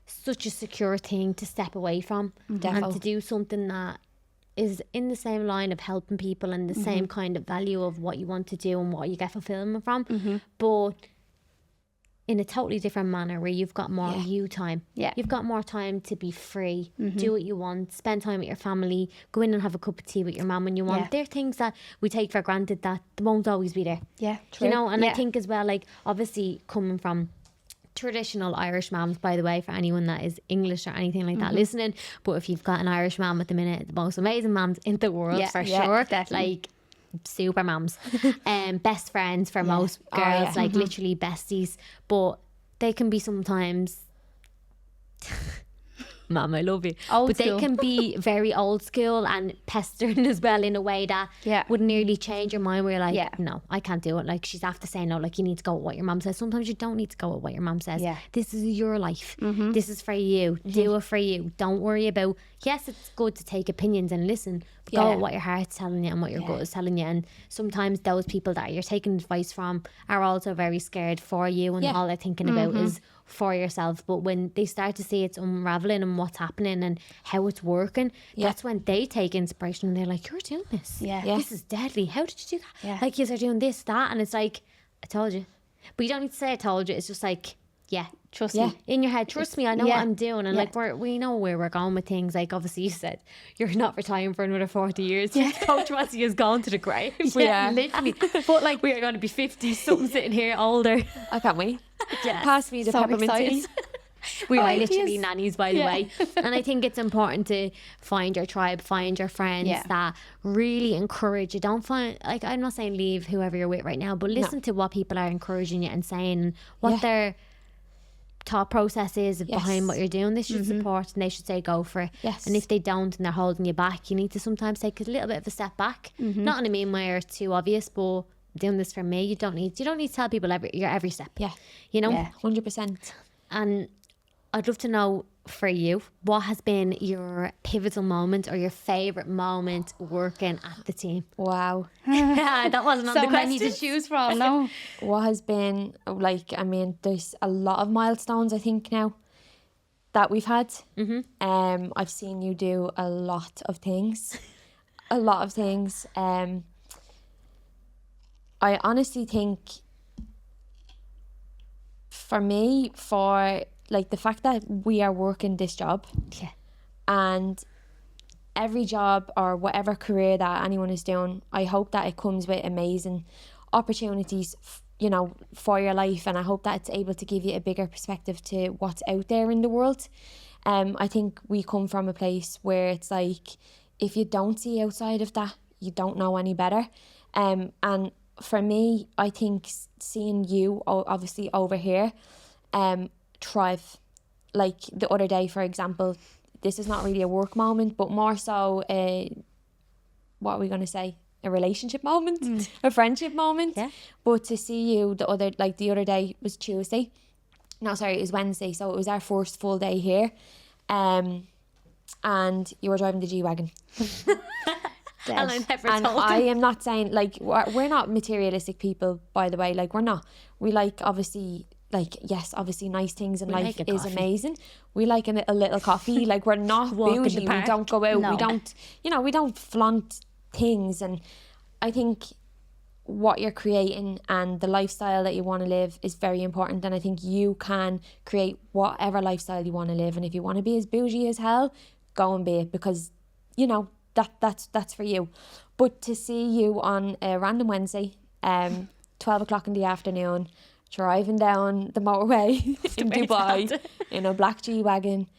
Speaker 1: such a secure thing to step away from and to do something that is in the same line of helping people and the same kind of value of what you want to do and what you get fulfillment from, but in a totally different manner, where you've got more you time. You've got more time to be free, do what you want, spend time with your family, go in and have a cup of tea with your mum when you want. They're things that we take for granted that won't always be there.
Speaker 3: Yeah, true.
Speaker 1: You know, and I think as well, like, obviously coming from traditional Irish mums, by the way, for anyone that is English or anything like that listening, but if you've got an Irish mum at the minute, the most amazing mums in the world, for sure,
Speaker 3: definitely.
Speaker 1: like super mums. Best friends for most girls, like literally besties, but they can be sometimes Mum, I love you.
Speaker 3: Old school.
Speaker 1: They can be very old school and pestering as well, in a way that would nearly change your mind, where you're like, no, I can't do it. Like, she's after saying no, like, you need to go with what your mum says. Sometimes you don't need to go with what your mum says. This is your life. This is for you. Do it for you. Don't worry about, yes, it's good to take opinions and listen, but go with what your heart's telling you and what your gut is telling you. And sometimes those people that you're taking advice from are also very scared for you, and all they're thinking about is for yourself. But when they start to see it's unraveling and what's happening and how it's working, that's when they take inspiration and they're like, you're doing this. This is deadly. How did you do that? Like, you're doing this, that. And it's like, I told you. But you don't need to say I told you. It's just like, trust me. In your head, trust me, I know what I'm doing. And like, we know where we're going with things. Like, obviously you said you're not retiring for another 40 years. Coach Massey is gone to the grave. Literally. But like, we are going to be 50 something sitting here older.
Speaker 2: I can't wait. Pass me the peppermint tea.
Speaker 1: We are literally nannies, by the way. And I think it's important to find your tribe, find your friends that really encourage you. Don't find, like, I'm not saying leave whoever you're with right now, but listen to what people are encouraging you and saying, what their thought process is behind what you're doing. They should support and they should say go for it. And if they don't and they're holding you back, you need to sometimes take a little bit of a step back. Not in a mean way or too obvious, but doing this for me, you don't need to tell people your every step. You know?
Speaker 2: 100%.
Speaker 1: And I'd love to know, for you, what has been your pivotal moment or your favourite moment working at the team?
Speaker 2: Wow.
Speaker 1: That wasn't on
Speaker 3: so
Speaker 1: the question.
Speaker 3: many to choose from. No.
Speaker 2: What has been, like, I mean, there's a lot of milestones, I think, now that we've had. I've seen you do a lot of things. I honestly think, for me, like, the fact that we are working this job, and every job or whatever career that anyone is doing, I hope that it comes with amazing opportunities, you know, for your life, and I hope that it's able to give you a bigger perspective to what's out there in the world. I think we come from a place where it's like, if you don't see outside of that, you don't know any better. And for me, I think seeing you obviously over here thrive. Like the other day, for example, this is not really a work moment, but more so what are we going to say? relationship moment, a friendship moment.
Speaker 1: Yeah.
Speaker 2: But to see you the other day was Tuesday. No, sorry, it was Wednesday. So it was our first full day here. And you were driving the G-Wagon.
Speaker 1: And I never
Speaker 2: And
Speaker 1: told
Speaker 2: I
Speaker 1: him.
Speaker 2: am not saying, like, we're not materialistic people, by the way. Like, we're not. We like, obviously, like, yes, obviously nice things in
Speaker 1: We
Speaker 2: life
Speaker 1: like a
Speaker 2: is
Speaker 1: coffee.
Speaker 2: amazing. We like a little coffee. Like, we're not
Speaker 1: Walk in the
Speaker 2: bougie. We
Speaker 1: park.
Speaker 2: don't go out.
Speaker 3: No.
Speaker 2: We don't, we don't flaunt things. And I think what you're creating and the lifestyle that you want to live is very important. And I think you can create whatever lifestyle you want to live. And if you want to be as bougie as hell, go and be it, because that's for you. But to see you on a random Wednesday, 12 o'clock in the afternoon, driving down the motorway in Dubai in a black G-Wagon,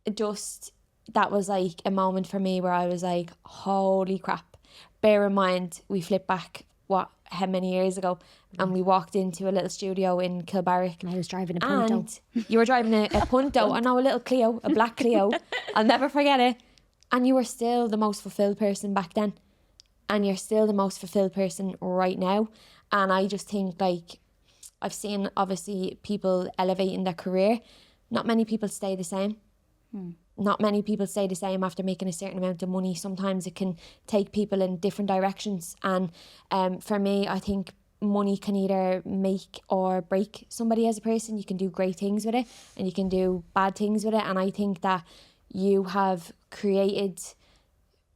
Speaker 2: that was like a moment for me where I was like, holy crap. Bear in mind, we flipped back how many years ago, and we walked into a little studio in Kilbarrack.
Speaker 1: And I was driving a Punto.
Speaker 2: And you were driving a Punto, I know, a little Clio, a black Clio. I'll never forget it. And you were still the most fulfilled person back then. And you're still the most fulfilled person right now. And I just think, like, I've seen, obviously, people elevating their career. Not many people stay the same. Not many people stay the same after making a certain amount of money. Sometimes it can take people in different directions. And for me, I think money can either make or break somebody as a person. You can do great things with it and you can do bad things with it. And I think that you have created,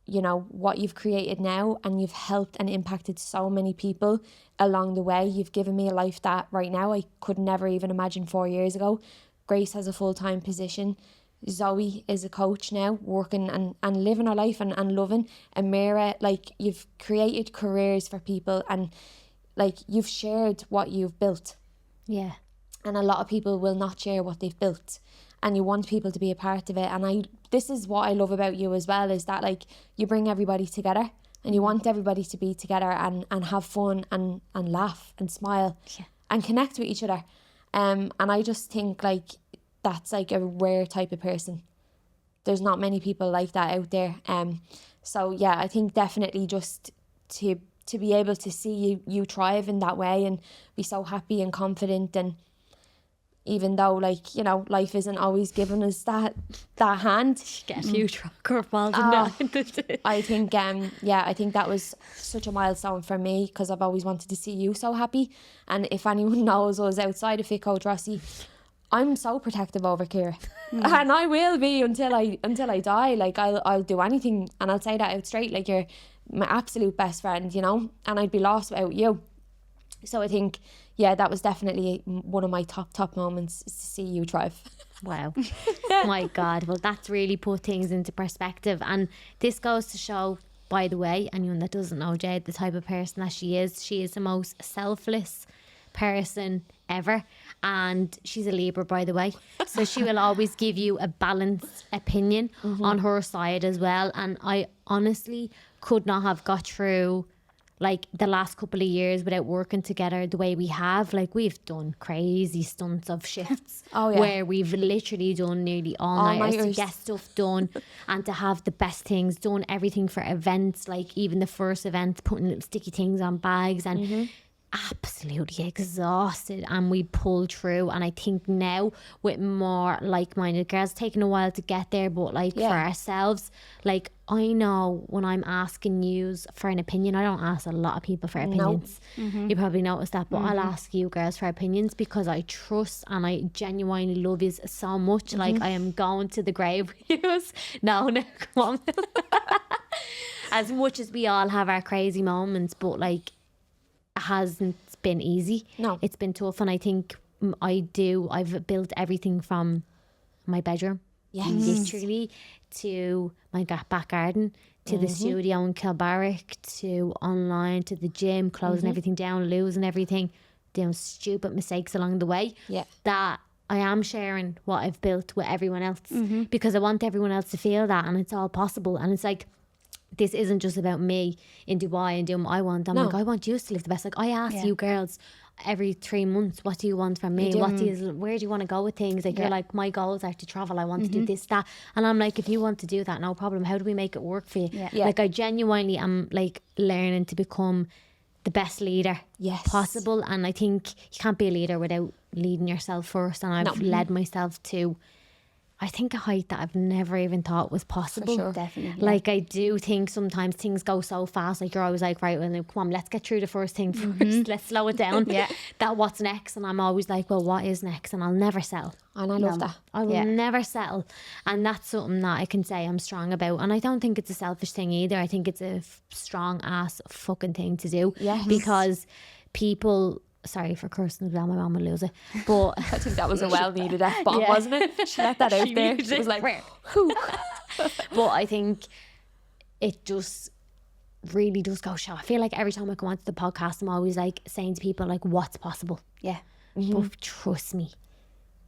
Speaker 2: what you've created now, and you've helped and impacted so many people along the way. You've given me a life that right now I could never even imagine 4 years ago. Grace has a full-time position. Zoe is a coach now, working and living her life and loving. Amira, like, you've created careers for people, and like, you've shared what you've built.
Speaker 1: Yeah.
Speaker 2: And a lot of people will not share what they've built, and you want people to be a part of it. And this is what I love about you as well, is that, like, you bring everybody together, and you want everybody to be together and have fun and laugh and smile and connect with each other. And I just think, like, that's like a rare type of person. There's not many people like that out there. So yeah, I think definitely just to be able to see you thrive in that way and be so happy and confident, and even though, like, life isn't always giving us that hand.
Speaker 1: Get a few curveballs in there.
Speaker 2: I think I think that was such a milestone for me, because I've always wanted to see you so happy. And if anyone knows us outside of Fit Coach Rossi, I'm so protective over Ciara, and I will be until I die. Like, I'll do anything, and I'll say that out straight. Like, you're my absolute best friend, and I'd be lost without you. So I think, yeah, that was definitely one of my top moments, is to see you thrive.
Speaker 1: Wow. My God. Well, that's really put things into perspective, and this goes to show, by the way, anyone that doesn't know Jade, the type of person that she is the most selfless person ever, and she's a Libra, by the way, so she will always give you a balanced opinion on her side as well. And I honestly could not have got through, like, the last couple of years without working together the way we have. Like, we've done crazy stunts of shifts where we've literally done nearly all-nighters to get stuff done and to have the best things done, everything for events, like even the first event, putting little sticky things on bags, and absolutely exhausted, and we pulled through. And I think now, with more like-minded girls, taking a while to get there, but like for ourselves, like, I know when I'm asking you for an opinion, I don't ask a lot of people for opinions. You probably noticed that, but I'll ask you girls for opinions because I trust and I genuinely love you so much. Like, I am going to the grave with you. No, come on. As much as we all have our crazy moments, but like, it hasn't been easy.
Speaker 2: No,
Speaker 1: it's been tough. And I think I've built everything from my bedroom, literally, to my back garden, to the studio in Kilbarrack, to online, to the gym, closing everything down, losing everything, doing stupid mistakes along the way, that I am sharing what I've built with everyone else, because I want everyone else to feel that, and it's all possible. And it's like, this isn't just about me in Dubai and doing what I want. I'm like, I want you to live the best. Like, I ask you girls every 3 months, what do you want from me? Where do you want to go with things? Like, you're like, my goals are to travel. I want to do this, that. And I'm like, if you want to do that, no problem. How do we make it work for you? Like, I genuinely am like learning to become the best leader possible. And I think you can't be a leader without leading yourself first. And I've led myself to, I think, a height that I've never even thought was possible.
Speaker 2: For sure.
Speaker 3: Definitely.
Speaker 1: Like, I do think sometimes things go so fast. Like, you're always like, right, well, come on, let's get through the first thing first. Let's slow it down. That what's next? And I'm always like, well, what is next? And I'll never settle.
Speaker 2: And I love that.
Speaker 1: I will never settle. And that's something that I can say I'm strong about. And I don't think it's a selfish thing either. I think it's a strong ass fucking thing to do.
Speaker 2: Yes.
Speaker 1: Because people... Sorry for cursing as well, my mum will lose it. But
Speaker 2: I think that was a well-needed F-bomb, wasn't it? She let that out there. She was like, whew.
Speaker 1: But I think it just really does go show. I feel like every time I come onto the podcast, I'm always like saying to people, like, what's possible?
Speaker 3: Yeah.
Speaker 1: But trust me,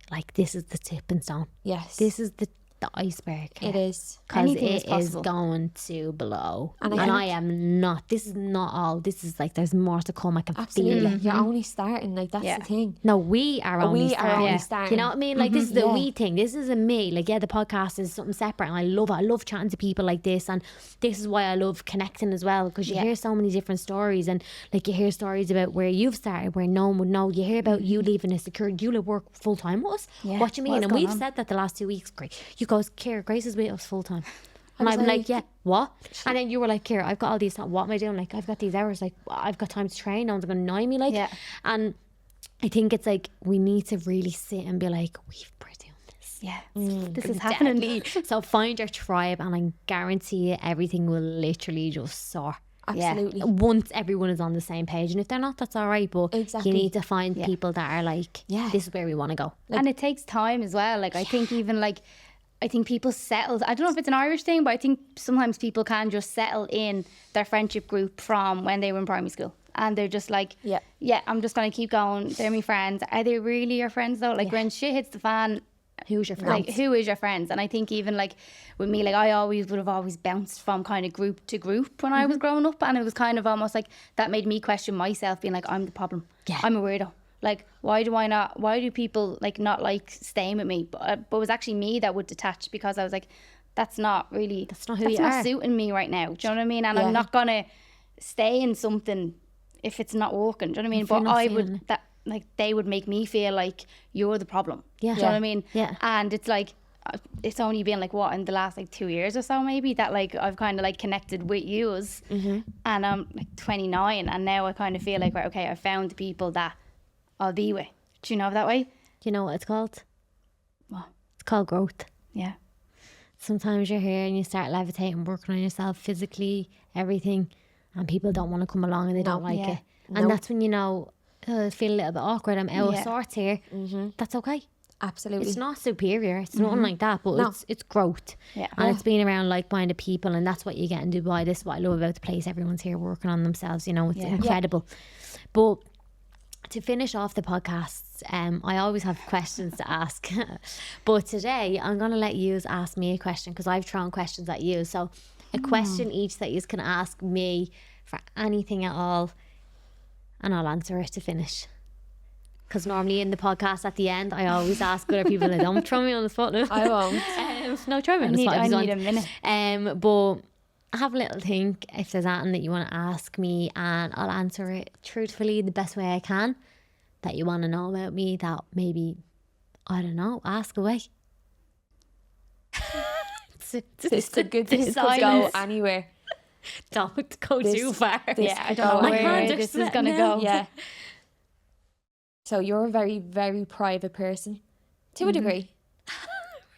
Speaker 1: like, this is the tipping stone.
Speaker 2: Yes.
Speaker 1: This is the iceberg.
Speaker 2: It is.
Speaker 1: Because
Speaker 3: Anything is
Speaker 1: it is
Speaker 3: possible.
Speaker 1: going to blow.
Speaker 2: And
Speaker 1: I am not, this is not all. This is like, there's more to come. I can
Speaker 2: Absolutely.
Speaker 1: feel it.
Speaker 2: You're only starting. Like, that's the thing.
Speaker 1: No, we are only starting. You know what I mean? Like, this is the we thing. This isn't me. Like, the podcast is something separate, and I love it. I love chatting to people like this, and this is why I love connecting as well, because you hear so many different stories, and like, you hear stories about where you've started, where no one would know. You hear about you leaving a secure, you work full time with us. What do you mean?
Speaker 3: What's
Speaker 1: And
Speaker 3: going
Speaker 1: we've
Speaker 3: on?
Speaker 1: said that the last 2 weeks. Great. You goes, Ciara, Grace is with us full time. And I'm like, yeah, what? And then you were like, Ciara, I've got all these, what am I doing? Like, I've got these hours, like, I've got time to train, no one's going to annoy me, like. And I think it's like, we need to really sit and be like, we're doing this.
Speaker 3: Yeah. This is happening.
Speaker 1: So find your tribe, and I guarantee you everything will literally just soar.
Speaker 2: Absolutely.
Speaker 1: Once everyone is on the same page. And if they're not, that's all right. But
Speaker 2: Exactly.
Speaker 1: you need to find people that are like, this is where we want to go.
Speaker 3: And it takes time as well. Like, I think even like, I think people settle. I don't know if it's an Irish thing, but I think sometimes people can just settle in their friendship group from when they were in primary school. And they're just like, I'm just going to keep going. They're my friends. Are they really your friends though? Like, when shit hits the fan,
Speaker 1: Who's your friend?
Speaker 3: like, who is your friends? And I think even like with me, like, I would have always bounced from kind of group to group when I was growing up. And it was kind of almost like that made me question myself, being like, I'm the problem. I'm a weirdo. Like, why do people like not like staying with me? But it was actually me that would detach, because I was like, that's not who you are. That's not suiting me right now. Do you know what I mean? And I'm not going to stay in something if it's not working. Do you know what I mean? But I would, that like, they would make me feel like you're the problem. Do you know what I mean? And it's like, it's only been like, what, in the last like 2 years or so maybe, that like I've kind of like connected with yous. And I'm like 29, and now I kind of feel like, right, okay, I found the people that I'll be with. Do you know that way?
Speaker 1: Do you know what it's called?
Speaker 3: What?
Speaker 1: It's called growth.
Speaker 3: Yeah.
Speaker 1: Sometimes you're here and you start levitating, working on yourself physically, everything, and people don't want to come along and they don't like it. And that's when you know, I feel a little bit awkward, I'm out of sorts here. That's okay.
Speaker 2: Absolutely.
Speaker 1: It's not superior, it's nothing like that, but it's growth. And it's being around like-minded people, and that's what you get in Dubai. This is what I love about the place. Everyone's here working on themselves, you know, it's incredible. But to finish off the podcasts, I always have questions to ask. But today, I'm going to let you ask me a question, because I've thrown questions at you. So a question each that you can ask me for anything at all, and I'll answer it to finish. Because normally in the podcast at the end, I always ask other people, like, don't throw me on the spot. No.
Speaker 2: I won't.
Speaker 1: No, throw me on the spot.
Speaker 3: I need a minute.
Speaker 1: But have a little think if there's anything that you want to ask me, and I'll answer it truthfully the best way I can, that you want to know about me, that maybe, I don't know, ask away.
Speaker 2: This could go anywhere.
Speaker 1: Don't go too far.
Speaker 3: I don't know where this is going to go.
Speaker 2: Yeah. So you're a very, very private person, to a degree.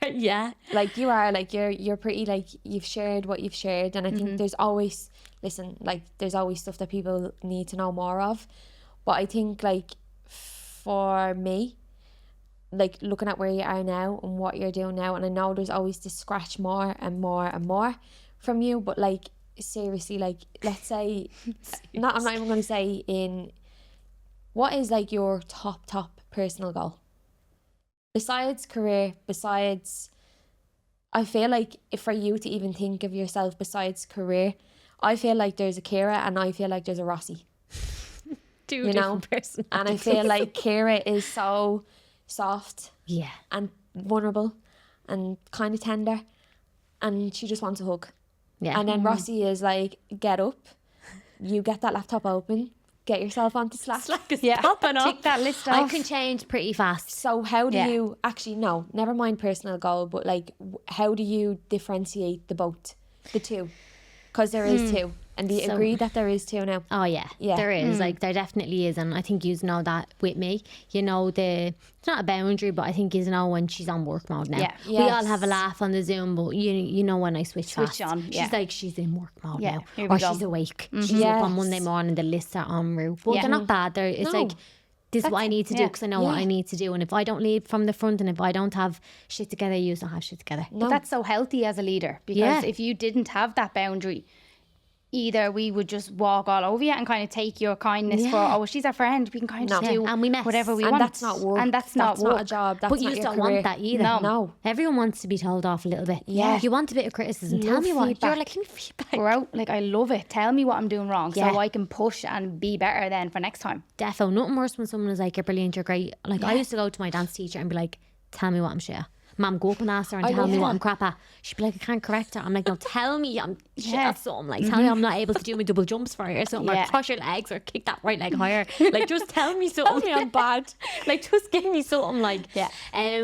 Speaker 1: Yeah.
Speaker 2: Like, you are, like, you're pretty, like, you've shared what you've shared, and I think there's always, there's always stuff that people need to know more of. But I think, like, for me, like, looking at where you are now and what you're doing now, and I know there's always to scratch more and more and more from you, but, like, seriously, like, let's say, I'm not even going to say what is, like, your top personal goal? Besides career, I feel like for you to even think of yourself besides career, I feel like there's a Ciara and I feel like there's a Rossi.
Speaker 1: Two
Speaker 2: you know.
Speaker 1: different personalities.
Speaker 2: And I feel like Ciara is so soft
Speaker 1: Yeah.
Speaker 2: and vulnerable and kind of tender, and she just wants a hug.
Speaker 1: Yeah.
Speaker 2: And then Rossi is like, get up, you get that laptop open, get yourself onto Slack.
Speaker 1: Slack is
Speaker 3: Yeah.
Speaker 1: popping off.
Speaker 3: Tick that list
Speaker 1: I
Speaker 3: off.
Speaker 1: can change pretty fast.
Speaker 2: So how do
Speaker 3: Yeah.
Speaker 2: you actually, no, never mind personal goal, but like how do you differentiate the two? Because there is two. And do you
Speaker 1: So-
Speaker 2: agree that there is two now?
Speaker 1: Oh yeah,
Speaker 2: Yeah.
Speaker 1: there is. Like there definitely is, and I think you know that with me. You know it's not a boundary, but I think you know when she's on work mode now.
Speaker 3: Yeah.
Speaker 1: We all
Speaker 2: Yes.
Speaker 1: have a laugh on the Zoom, but you know when I switch fast,
Speaker 3: on, yeah.
Speaker 1: she's like she's in work mode
Speaker 3: Yeah,
Speaker 1: now,
Speaker 3: here we
Speaker 1: or
Speaker 3: go.
Speaker 1: she's awake. She's
Speaker 2: Yes.
Speaker 1: up on Monday morning. The lists are en route, but
Speaker 3: Yeah.
Speaker 1: they're not bad. It's
Speaker 2: No.
Speaker 1: like. This is what I need to do
Speaker 3: yeah.
Speaker 1: because I know what
Speaker 2: Yeah.
Speaker 1: I need to do, and if I don't lead from the front, and if I don't have shit together, you don't have shit together.
Speaker 3: But that's so healthy as a leader, because
Speaker 1: Yeah.
Speaker 3: if you didn't have that boundary, either we would just walk all over you and kind of take your kindness for,
Speaker 1: Yeah.
Speaker 3: oh, well, she's our friend, we can kind of
Speaker 2: No.
Speaker 3: just do
Speaker 1: And we mess.
Speaker 3: whatever we
Speaker 2: And
Speaker 3: want.
Speaker 2: that's not work.
Speaker 3: And that's not work.
Speaker 2: a job. That's
Speaker 1: But
Speaker 2: not
Speaker 1: you
Speaker 2: your
Speaker 1: don't
Speaker 2: career.
Speaker 1: want that either.
Speaker 2: No.
Speaker 1: Everyone wants to be told off a little bit.
Speaker 2: Yeah.
Speaker 1: You want a bit of criticism. Tell
Speaker 2: Love
Speaker 1: me what.
Speaker 2: feedback.
Speaker 1: You're like, give me feedback.
Speaker 3: We're out, like, I love it. Tell me what I'm doing wrong
Speaker 1: Yeah.
Speaker 3: so I can push and be better then for next time.
Speaker 1: Defo. Nothing worse when someone is like, you're brilliant, you're great. Like, I used to go to my dance teacher and be like, tell me what I'm shit at. Mum, go up and ask her and tell me what I'm crap at. She'd be like, I can't correct her. I'm like, no, tell me I'm shit
Speaker 3: Yeah.
Speaker 1: at something. Like, tell me I'm not able to do my double jumps for her or something.
Speaker 3: Yeah.
Speaker 1: Or cross your legs or kick that right leg higher. Like, just tell me something. Tell me I'm bad. Like, just give me something. Like,
Speaker 3: Yeah.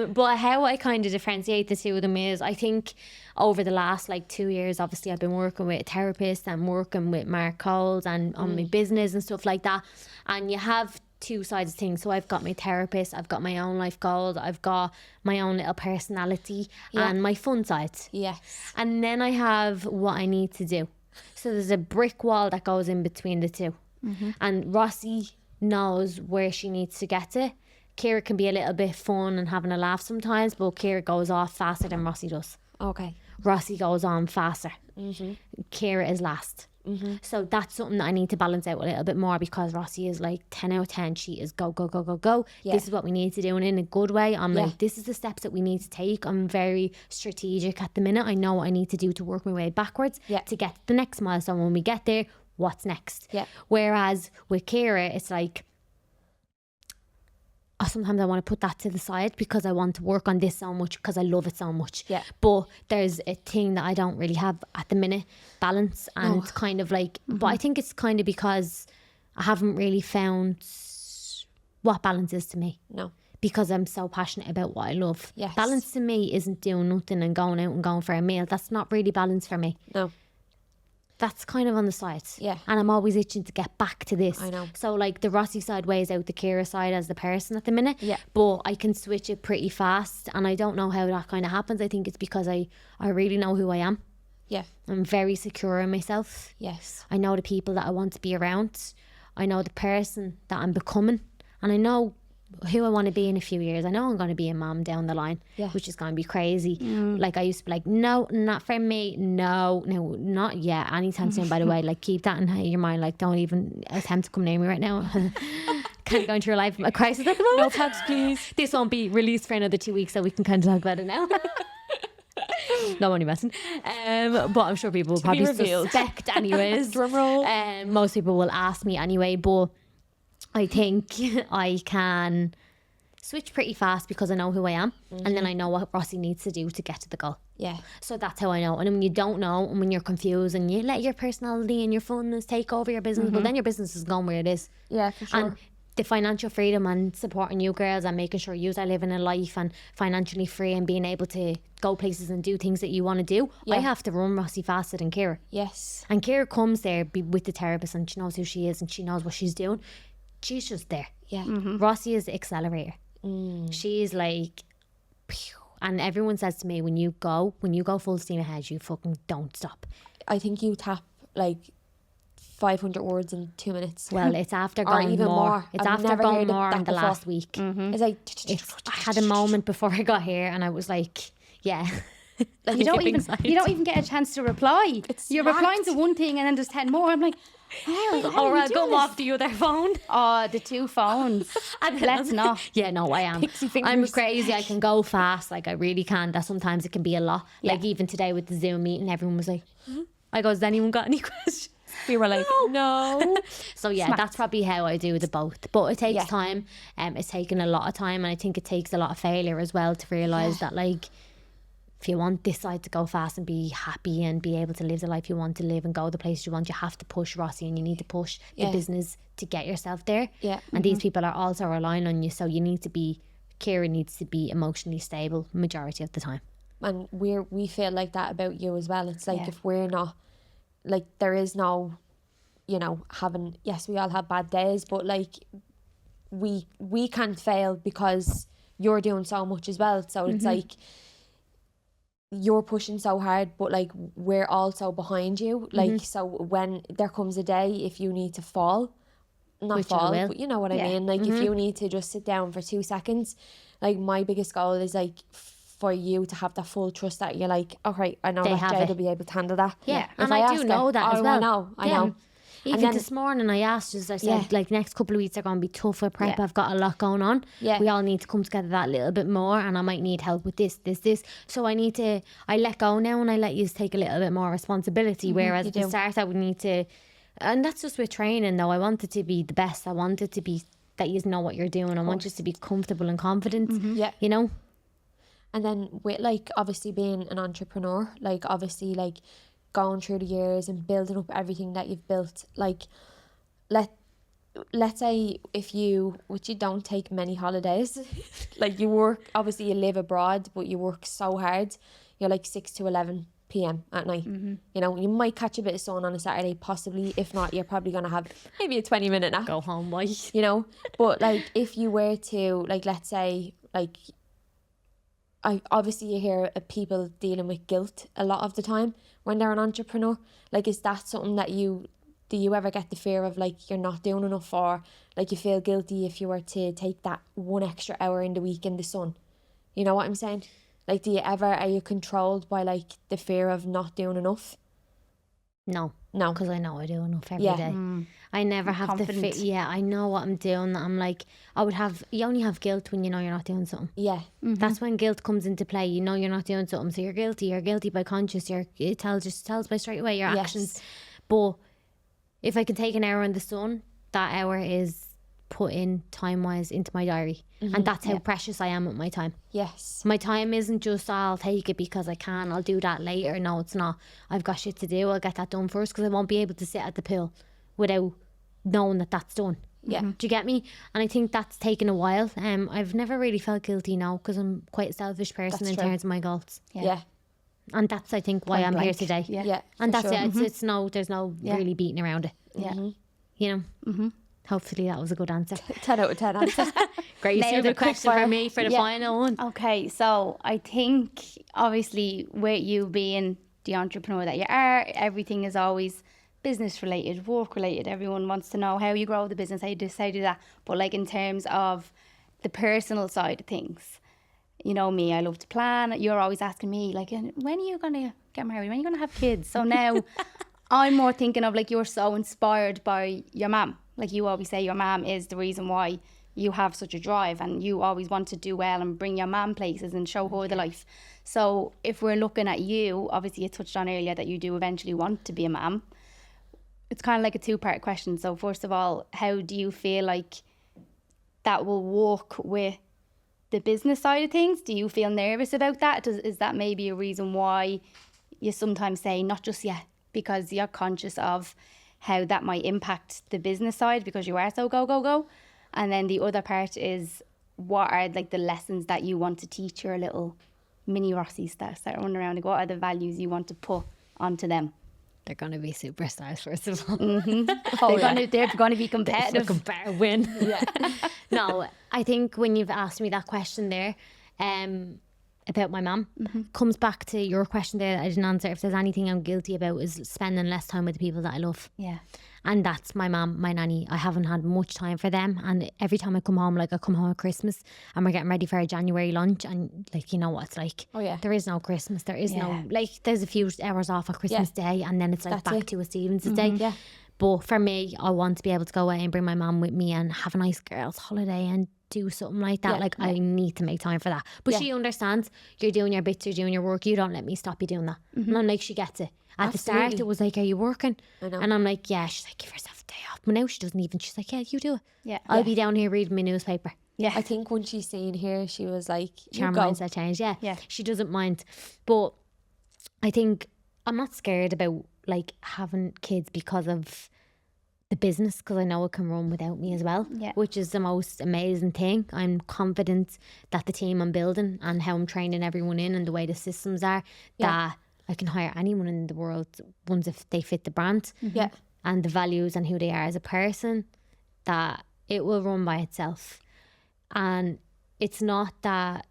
Speaker 1: But how I kind of differentiate the two of them is, I think over the last like 2 years, obviously I've been working with a therapist and working with Mark Coles and on my business and stuff like that. And you have two sides of things. So I've got my therapist, I've got my own life goals, I've got my own little personality and my fun sides.
Speaker 2: Yes.
Speaker 1: And then I have what I need to do. So there's a brick wall that goes in between the two. And Rossi knows where she needs to get to. Ciara can be a little bit fun and having a laugh sometimes, but Ciara goes off faster than Rossi does.
Speaker 2: Okay.
Speaker 1: Rossi goes on faster. Ciara is last. So that's something that I need to balance out a little bit more, because Rossi is like 10 out of 10. She is go, go, go, go, go.
Speaker 2: Yeah.
Speaker 1: This is what we need to do. And in a good way, I'm
Speaker 2: Yeah.
Speaker 1: like, this is the steps that we need to take. I'm very strategic at the minute. I know what I need to do to work my way backwards
Speaker 2: Yeah.
Speaker 1: to get to the next milestone. When we get there, what's next?
Speaker 2: Yeah.
Speaker 1: Whereas with Ciara, it's like, sometimes I want to put that to the side because I want to work on this so much because I love it so much.
Speaker 2: Yeah.
Speaker 1: But there's a thing that I don't really have at the minute, balance, and kind of like, but I think it's kind of because I haven't really found what balance is to me,
Speaker 2: No.
Speaker 1: because I'm so passionate about what I love.
Speaker 2: Yes.
Speaker 1: Balance to me isn't doing nothing and going out and going for a meal. That's not really balance for me.
Speaker 2: No.
Speaker 1: That's kind of on the side.
Speaker 2: Yeah.
Speaker 1: And I'm always itching to get back to this.
Speaker 2: I know.
Speaker 1: So like the Rossi side weighs out the Ciara side as the person at the minute.
Speaker 2: Yeah.
Speaker 1: But I can switch it pretty fast, and I don't know how that kind of happens. I think it's because I really know who I am.
Speaker 2: Yeah.
Speaker 1: I'm very secure in myself.
Speaker 2: Yes.
Speaker 1: I know the people that I want to be around. I know the person that I'm becoming. And I know who I want to be in a few years. I know I'm going to be a mom down the line,
Speaker 2: Yeah.
Speaker 1: which is going to be crazy. Like I used to be like, no, not for me. No, not yet. Anytime soon, by the way. Like keep that in your mind. Like don't even attempt to come near me right now. Kind of going through a life a crisis at the moment.
Speaker 2: No thanks, please.
Speaker 1: This won't be released for another 2 weeks, so we can kind of talk about it now. No, I'm only messing. But I'm sure people will probably
Speaker 2: revealed.
Speaker 1: suspect anyways.
Speaker 2: Drum roll.
Speaker 1: Most people will ask me anyway, but I think I can switch pretty fast because I know who I am, and then I know what Rossi needs to do to get to the goal.
Speaker 2: Yeah.
Speaker 1: So that's how I know. And when you don't know, and when you're confused, and you let your personality and your funness take over your business, well, then your business is going where it is.
Speaker 2: Yeah, for sure.
Speaker 1: And the financial freedom and supporting you girls and making sure you are living a life and financially free and being able to go places and do things that you want to do.
Speaker 2: Yeah.
Speaker 1: I have to run Rossi faster than Ciara.
Speaker 2: Yes.
Speaker 1: And Ciara comes there with the therapist, and she knows who she is and she knows what she's doing. She's just there.
Speaker 2: Yeah.
Speaker 1: Rossi is the accelerator. She's like, pew. And everyone says to me, when you go full steam ahead, you fucking don't stop.
Speaker 2: I think you tap like 500 words in 2 minutes.
Speaker 1: Well, it's after
Speaker 2: Or
Speaker 1: going
Speaker 2: even more.
Speaker 1: It's
Speaker 2: I've
Speaker 1: after
Speaker 2: never
Speaker 1: going
Speaker 2: heard
Speaker 1: more
Speaker 2: that
Speaker 1: in the
Speaker 2: before.
Speaker 1: last week.
Speaker 2: It's like
Speaker 1: I had a moment before I got here, and I was like, yeah.
Speaker 3: You don't even get a chance to reply. You're
Speaker 2: smart.
Speaker 3: replying to one thing and then there's 10 more. I'm like, how
Speaker 1: Or
Speaker 3: are
Speaker 1: I'll
Speaker 3: you
Speaker 1: go
Speaker 3: doing
Speaker 1: off the other phone.
Speaker 3: Oh, the two phones. Let's not.
Speaker 1: Yeah, no, I am.
Speaker 2: Pixie fingers.
Speaker 1: I'm crazy. I can go fast. Like, I really can. That sometimes it can be a lot. Like, even today with the Zoom meeting, everyone was like, I go, has anyone got any questions?
Speaker 2: We were like, no.
Speaker 1: So yeah, that's probably how I do the both. But it takes time. It's taken a lot of time, and I think it takes a lot of failure as well to realise that, like, if you want this side to go fast and be happy and be able to live the life you want to live and go the places you want, you have to push, Rossi, and you need to push the business to get yourself there.
Speaker 2: Yeah.
Speaker 1: And these people are also relying on you, so you need to be, Ciara needs to be emotionally stable majority of the time.
Speaker 2: And we feel like that about you as well. It's like if we're not, like, there is no, you know, having, yes, we all have bad days, but like we can't fail because you're doing so much as well. So it's like you're pushing so hard, but like we're also behind you. Like, so when there comes a day if you need to fall, not
Speaker 1: Which
Speaker 2: fall,
Speaker 1: I will.
Speaker 2: but you know what I mean? Like if you need to just sit down for 2 seconds, like my biggest goal is like for you to have that full trust that you're like, all right, I know
Speaker 1: They
Speaker 2: that
Speaker 1: have
Speaker 2: Jade
Speaker 1: it.
Speaker 2: will be able to handle that.
Speaker 1: Yeah,
Speaker 2: If
Speaker 1: and I do
Speaker 2: ask
Speaker 1: know
Speaker 2: her,
Speaker 1: that as
Speaker 2: oh,
Speaker 1: well.
Speaker 2: I know.
Speaker 1: Even
Speaker 2: then-
Speaker 1: this morning I asked, as I said, like, next couple of weeks are going to be tough with prep. I've got a lot going on.
Speaker 2: Yeah.
Speaker 1: We all need to come together that little bit more, and I might need help with this. So I let go now, and I let you take a little bit more responsibility, whereas at the start I would need to, and that's just with training though. I want it to be the best. I want it to be that you know what you're doing. I want you to be comfortable and confident,
Speaker 2: Yeah.
Speaker 1: you know?
Speaker 2: And then with like obviously being an entrepreneur, like obviously like going through the years and building up everything that you've built, like let's say which you don't take many holidays, like you work, obviously you live abroad, but you work so hard, you're like 6 to 11 p.m. at night. You know, you might catch a bit of sun on a Saturday, possibly. If not, you're probably going to have maybe a 20-minute nap.
Speaker 1: Go home, boy.
Speaker 2: You know, but like if you were to, like, let's say, like, obviously you hear of people dealing with guilt a lot of the time when they're an entrepreneur. Like, is that something that do you ever get the fear of, like, you're not doing enough, or like you feel guilty if you were to take that 1 extra hour in the week in the sun? You know what I'm saying? Like, are you controlled by like the fear of not doing enough?
Speaker 1: No,
Speaker 2: No,
Speaker 1: because I know I do enough every day. I never have the
Speaker 3: Confident.
Speaker 1: yeah, I know what I'm doing. I'm like, you only have guilt when you know you're not doing something.
Speaker 2: yeah,
Speaker 1: That's when guilt comes into play. You know you're not doing something, so you're guilty by conscience. It tells by straight away your actions. But if I can take an hour in the sun, that hour is put in time wise into my diary, and that's how precious I am with my time.
Speaker 2: yes,
Speaker 1: My time isn't just, I'll take it because I can, I'll do that later. No, it's not. I've got shit to do. I'll get that done first, because I won't be able to sit at the pool without knowing that that's done.
Speaker 2: Yeah.
Speaker 1: Do you get me? And I think that's taken a while. I've never really felt guilty now, because I'm quite a selfish person
Speaker 2: That's
Speaker 1: in
Speaker 2: true.
Speaker 1: terms of my goals.
Speaker 2: yeah,
Speaker 1: And that's, I think, why I'm here today.
Speaker 2: yeah.
Speaker 1: And
Speaker 2: for
Speaker 1: that's
Speaker 2: sure.
Speaker 1: it. There's no really beating around it.
Speaker 3: Yeah.
Speaker 1: You know? Hopefully that was a good answer.
Speaker 2: 10 out of 10 answers.
Speaker 1: Great.
Speaker 3: Nailed
Speaker 1: You the
Speaker 3: it, quick
Speaker 1: question for
Speaker 3: fire.
Speaker 1: me for the
Speaker 2: Yeah.
Speaker 1: final one.
Speaker 3: Okay, so I think obviously with you being the entrepreneur that you are, everything is always business related, work related. Everyone wants to know how you grow the business, how you do that. But like in terms of the personal side of things, you know me, I love to plan. You're always asking me like, when are you gonna get married? When are you gonna have kids? So now I'm more thinking of like, you're so inspired by your mum. Like you always say, your mum is the reason why you have such a drive, and you always want to do well and bring your mum places and show her the life. So if we're looking at you, obviously you touched on earlier that you do eventually want to be a mum. It's kind of like a two-part question. So first of all, how do you feel like that will work with the business side of things? Do you feel nervous about that? Is that maybe a reason why you sometimes say not just yet, because you're conscious of how that might impact the business side because you are so go? And then the other part is, what are like the lessons that you want to teach your little mini Rossies that start running around? Like, what are the values you want to put onto them?
Speaker 1: They're going to be superstars, first of all.
Speaker 3: They're going to be competitive.
Speaker 1: Fucking better win. Yeah. No, I think when you've asked me that question there, about my mum, comes back to your question there that I didn't answer. If there's anything I'm guilty about, is spending less time with the people that I love.
Speaker 3: Yeah.
Speaker 1: And that's my mum, my nanny. I haven't had much time for them, and every time I come home, like I come home at Christmas and we're getting ready for a January lunch, and like, you know what it's like.
Speaker 2: Oh, yeah.
Speaker 1: There is no Christmas. There is
Speaker 3: Yeah.
Speaker 1: no, like, there's a few hours off at Christmas Day, and then it's like
Speaker 2: That's
Speaker 1: back
Speaker 2: it.
Speaker 1: to a Stevens Day.
Speaker 2: Yeah.
Speaker 1: But for me, I want to be able to go away and bring my mum with me and have a nice girls' holiday and do something like that.
Speaker 2: Yeah,
Speaker 1: Like I need to make time for that. But she understands, you're doing your bits, you're doing your work, you don't let me stop you doing that. And I'm like, she gets it. At the start
Speaker 2: Absolutely.
Speaker 1: it was like, are you working?
Speaker 2: I know.
Speaker 1: And I'm like, yeah. She's like, give yourself a day off. But now she doesn't even, she's like, yeah, you do it.
Speaker 3: Yeah.
Speaker 1: I'll be down here reading my newspaper.
Speaker 3: Yeah.
Speaker 2: I think when she's seen here, she was like,
Speaker 1: Her
Speaker 2: you go.
Speaker 1: mindset changed. Yeah. She doesn't mind. But I think I'm not scared about like having kids because of the business, because I know it can run without me as well, which is the most amazing thing. I'm confident that the team I'm building and how I'm training everyone in and the way the systems are, that I can hire anyone in the world once if they fit the brand and the values and who they are as a person, that it will run by itself. And it's not that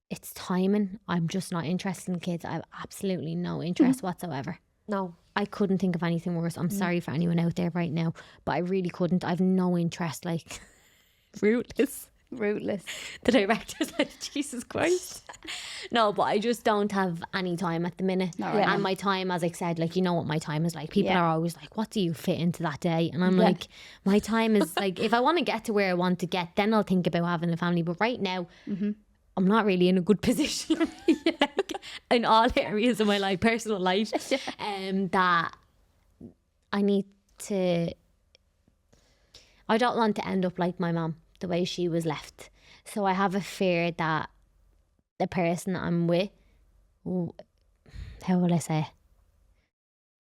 Speaker 1: it's timing. I'm just not interested in kids. I have absolutely no interest whatsoever.
Speaker 2: No.
Speaker 1: I couldn't think of anything worse. I'm sorry for anyone out there right now, but I really couldn't. I've no interest. Like, rootless. The director's like, Jesus Christ. No, but I just don't have any time at the minute. And my time, as I said, like, you know what my time is like. People are always like, what do you fit into that day? And I'm like, my time is like, if I want to get to where I want to get, then I'll think about having a family. But right now, I'm not really in a good position like, in all areas of my life, personal life, that I need to, I don't want to end up like my mum, the way she was left. So I have a fear that the person that I'm with, how will I say,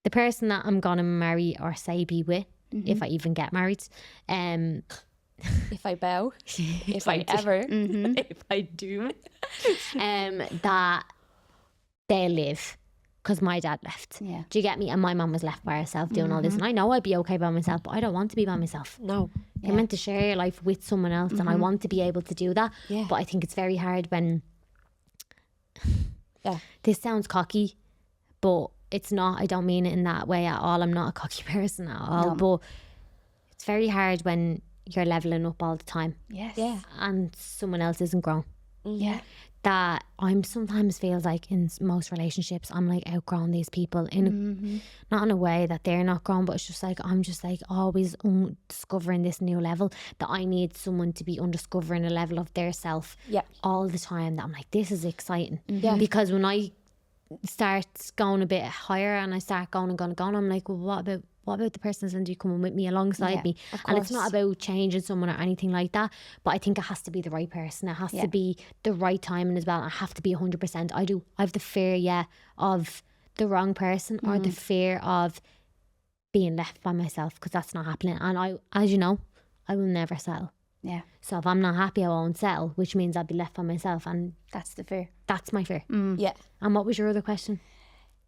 Speaker 1: the person that I'm gonna marry or say be with, if I even get married,
Speaker 2: If I bow, if I
Speaker 1: do.
Speaker 2: ever,
Speaker 1: if I do, that they live, because my dad left.
Speaker 3: Yeah.
Speaker 1: Do you get me? And my mum was left by herself doing all this, and I know I'd be okay by myself, but I don't want to be by myself.
Speaker 2: no.
Speaker 1: You're meant to share your life with someone else, and I want to be able to do that.
Speaker 2: Yeah.
Speaker 1: But I think it's very hard when
Speaker 2: Yeah.
Speaker 1: this sounds cocky, but it's not. I don't mean it in that way at all. I'm not a cocky person at all, but it's very hard when you're leveling up all the time.
Speaker 3: Yes.
Speaker 2: Yeah.
Speaker 1: And someone else isn't grown.
Speaker 3: Yeah.
Speaker 1: That I'm sometimes feels like in most relationships I'm like outgrown these people in not in a way that they're not grown, but it's just like I'm just like always discovering this new level, that I need someone to be undiscovering a level of their self all the time, that I'm like, this is exciting. Because when I start going a bit higher and I start going, I'm like, well, what about the person that's going to be coming with me alongside me? And it's not about changing someone or anything like that, but I think it has to be the right person. It has to be the right timing as well. I have to be 100%. I have the fear of the wrong person or the fear of being left by myself, because that's not happening. And I, as you know, I will never settle.
Speaker 3: Yeah.
Speaker 1: So if I'm not happy, I won't settle, which means I'll be left by myself, and
Speaker 3: That's the fear.
Speaker 1: that's my fear.
Speaker 2: Yeah.
Speaker 1: And what was your other question?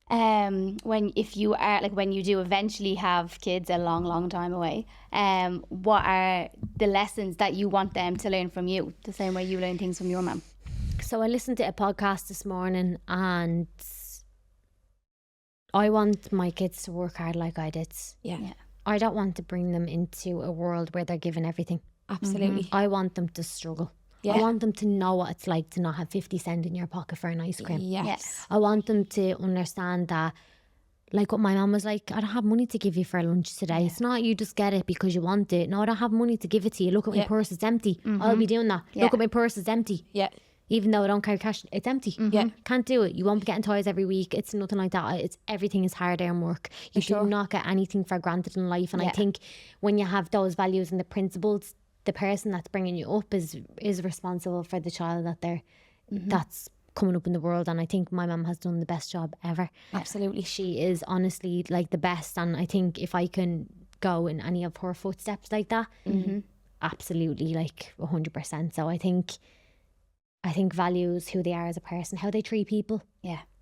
Speaker 3: When you do eventually have kids a long time away, what are the lessons that you want them to learn from you, the same way you learn things from your mum?
Speaker 1: So I listened to a podcast this morning, and I want my kids to work hard like I did.
Speaker 2: Yeah.
Speaker 1: I don't want to bring them into a world where they're given everything.
Speaker 2: Absolutely.
Speaker 1: I want them to struggle.
Speaker 2: Yeah.
Speaker 1: I want them to know what it's like to not have 50 cents in your pocket for an ice cream.
Speaker 2: Yes.
Speaker 1: I want them to understand that, like what my mum was like, I don't have money to give you for lunch today. It's not you just get it because you want it. No, I don't have money to give it to you. Look at my purse, it's empty. I'll be doing that. Look at my purse, it's empty.
Speaker 2: Yeah.
Speaker 1: Even though I don't carry cash, it's empty.
Speaker 2: Yeah.
Speaker 1: Can't do it. You won't be getting toys every week. It's nothing like that. It's everything is hard earned work. You do not get anything for granted in life. And I think when you have those values and the principles, the person that's bringing you up is responsible for the child that's coming up in the world. And I think my mum has done the best job ever.
Speaker 2: Absolutely.
Speaker 1: She is honestly like the best, and I think if I can go in any of her footsteps like that, absolutely, like 100%. So I think values who they are as a person, how they treat people,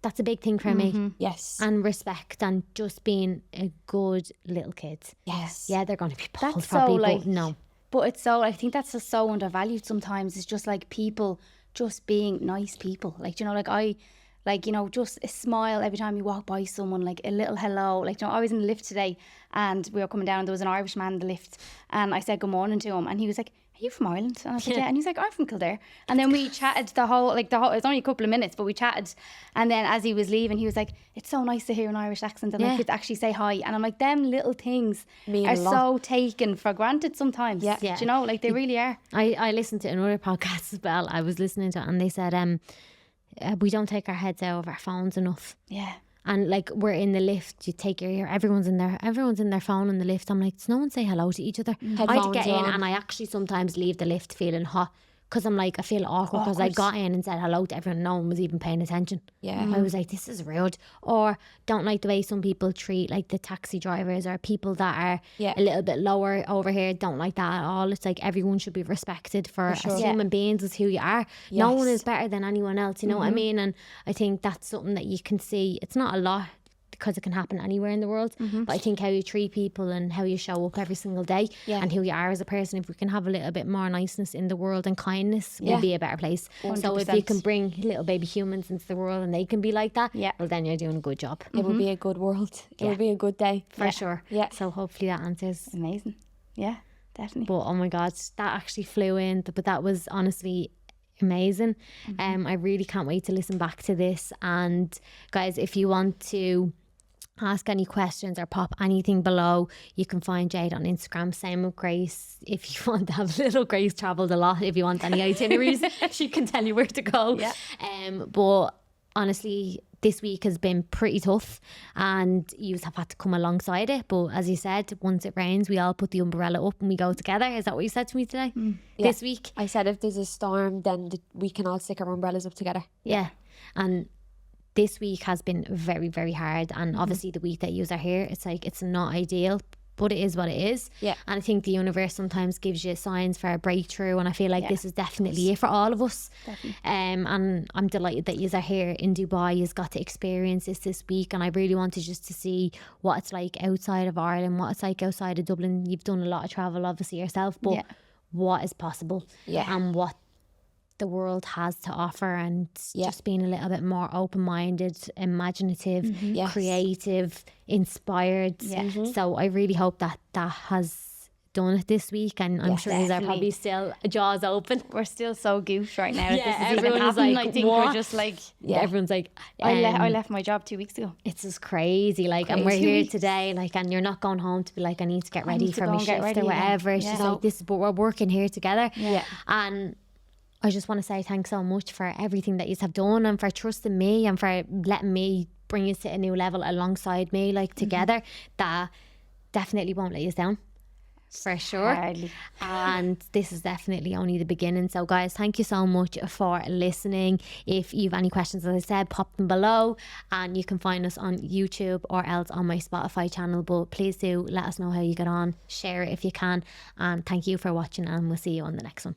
Speaker 1: that's a big thing for me.
Speaker 2: Yes.
Speaker 1: And respect, and just being a good little kid.
Speaker 2: Yes.
Speaker 1: Yeah, they're going to be bald
Speaker 3: That's
Speaker 1: probably,
Speaker 3: so, like,
Speaker 1: but no.
Speaker 3: But it's so, I think that's just so undervalued sometimes. It's just like people just being nice people. Like, you know, just a smile every time you walk by someone, like a little hello. Like, you know, I was in the lift today and we were coming down and there was an Irish man in the lift and I said good morning to him and he was like, you from Ireland? And I said, yeah. And he's like, I'm from Kildare. And then we chatted the whole, it was only a couple of minutes, but we chatted. And then as he was leaving, he was like, it's so nice to hear an Irish accent and I could actually say hi. And I'm like, them little things are so taken for granted sometimes. Yeah. Do you know, like they really are.
Speaker 1: I listened to another podcast as well. I was listening to it and they said, we don't take our heads out of our phones enough.
Speaker 3: Yeah.
Speaker 1: And like we're in the lift, you take your ear, everyone's in their phone in the lift. I'm like, does no one say hello to each other? I'd get in and I actually sometimes leave the lift feeling hot because I'm like, I feel awkward because I got in and said hello to everyone. No one was even paying attention. Yeah. I was like, this is rude. Or don't like the way some people treat like the taxi drivers or people that are a little bit lower over here. Don't like that at all. It's like everyone should be respected for as human beings as who you are. Yes. No one is better than anyone else. You know what I mean? And I think that's something that you can see. It's not a lot, because it can happen anywhere in the world, but I think how you treat people and how you show up every single day and who you are as a person, if we can have a little bit more niceness in the world and kindness, we'll be a better place. 100%. So if you can bring little baby humans into the world and they can be like that, well then you're doing a good job.
Speaker 2: It will be a good world. It will be a good day.
Speaker 1: For sure. Yeah. So hopefully that answers.
Speaker 3: Amazing. Yeah, definitely.
Speaker 1: But oh my God, that actually flew in, but that was honestly amazing. I really can't wait to listen back to this. And guys, if you want to ask any questions or pop anything below, you can find Jade on Instagram. Same with Grace. If you want to have little Grace travelled a lot, if you want any itineraries, she can tell you where to go. But honestly, this week has been pretty tough and you have had to come alongside it. But as you said, once it rains, we all put the umbrella up and we go together. Is that what you said to me today? This week?
Speaker 2: I said if there's a storm, then we can all stick our umbrellas up together.
Speaker 1: Yeah. And this week has been very, very hard. And obviously the week that you are here, it's like, it's not ideal, but it is what it is. Yeah. And I think the universe sometimes gives you signs for a breakthrough. And I feel like this is definitely it for all of us. And I'm delighted that you are here in Dubai. You've got to experience this week. And I really wanted just to see what it's like outside of Ireland, what it's like outside of Dublin. You've done a lot of travel, obviously, yourself, but what is possible and what the world has to offer, and just being a little bit more open-minded, imaginative, creative, inspired. So I really hope that has done it this week, and I'm sure these are probably still jaws open.
Speaker 3: We're still so goofed right now. Everyone's like, I think what? We're just like
Speaker 1: everyone's like
Speaker 3: I left my job 2 weeks ago.
Speaker 1: It's just crazy, like, and we're here today, like, and you're not going home to be like, I need to get ready for my shift or whatever. It's just like this, but we're working here together. And I just want to say thanks so much for everything that you have done and for trusting me and for letting me bring you to a new level alongside me, like together. That definitely won't let you down, for sure.
Speaker 3: Hardly.
Speaker 1: And this is definitely only the beginning. So guys, thank you so much for listening. If you have any questions, as I said, pop them below, and you can find us on YouTube or else on my Spotify channel. But please do let us know how you get on, share it if you can, and thank you for watching, and we'll see you on the next one.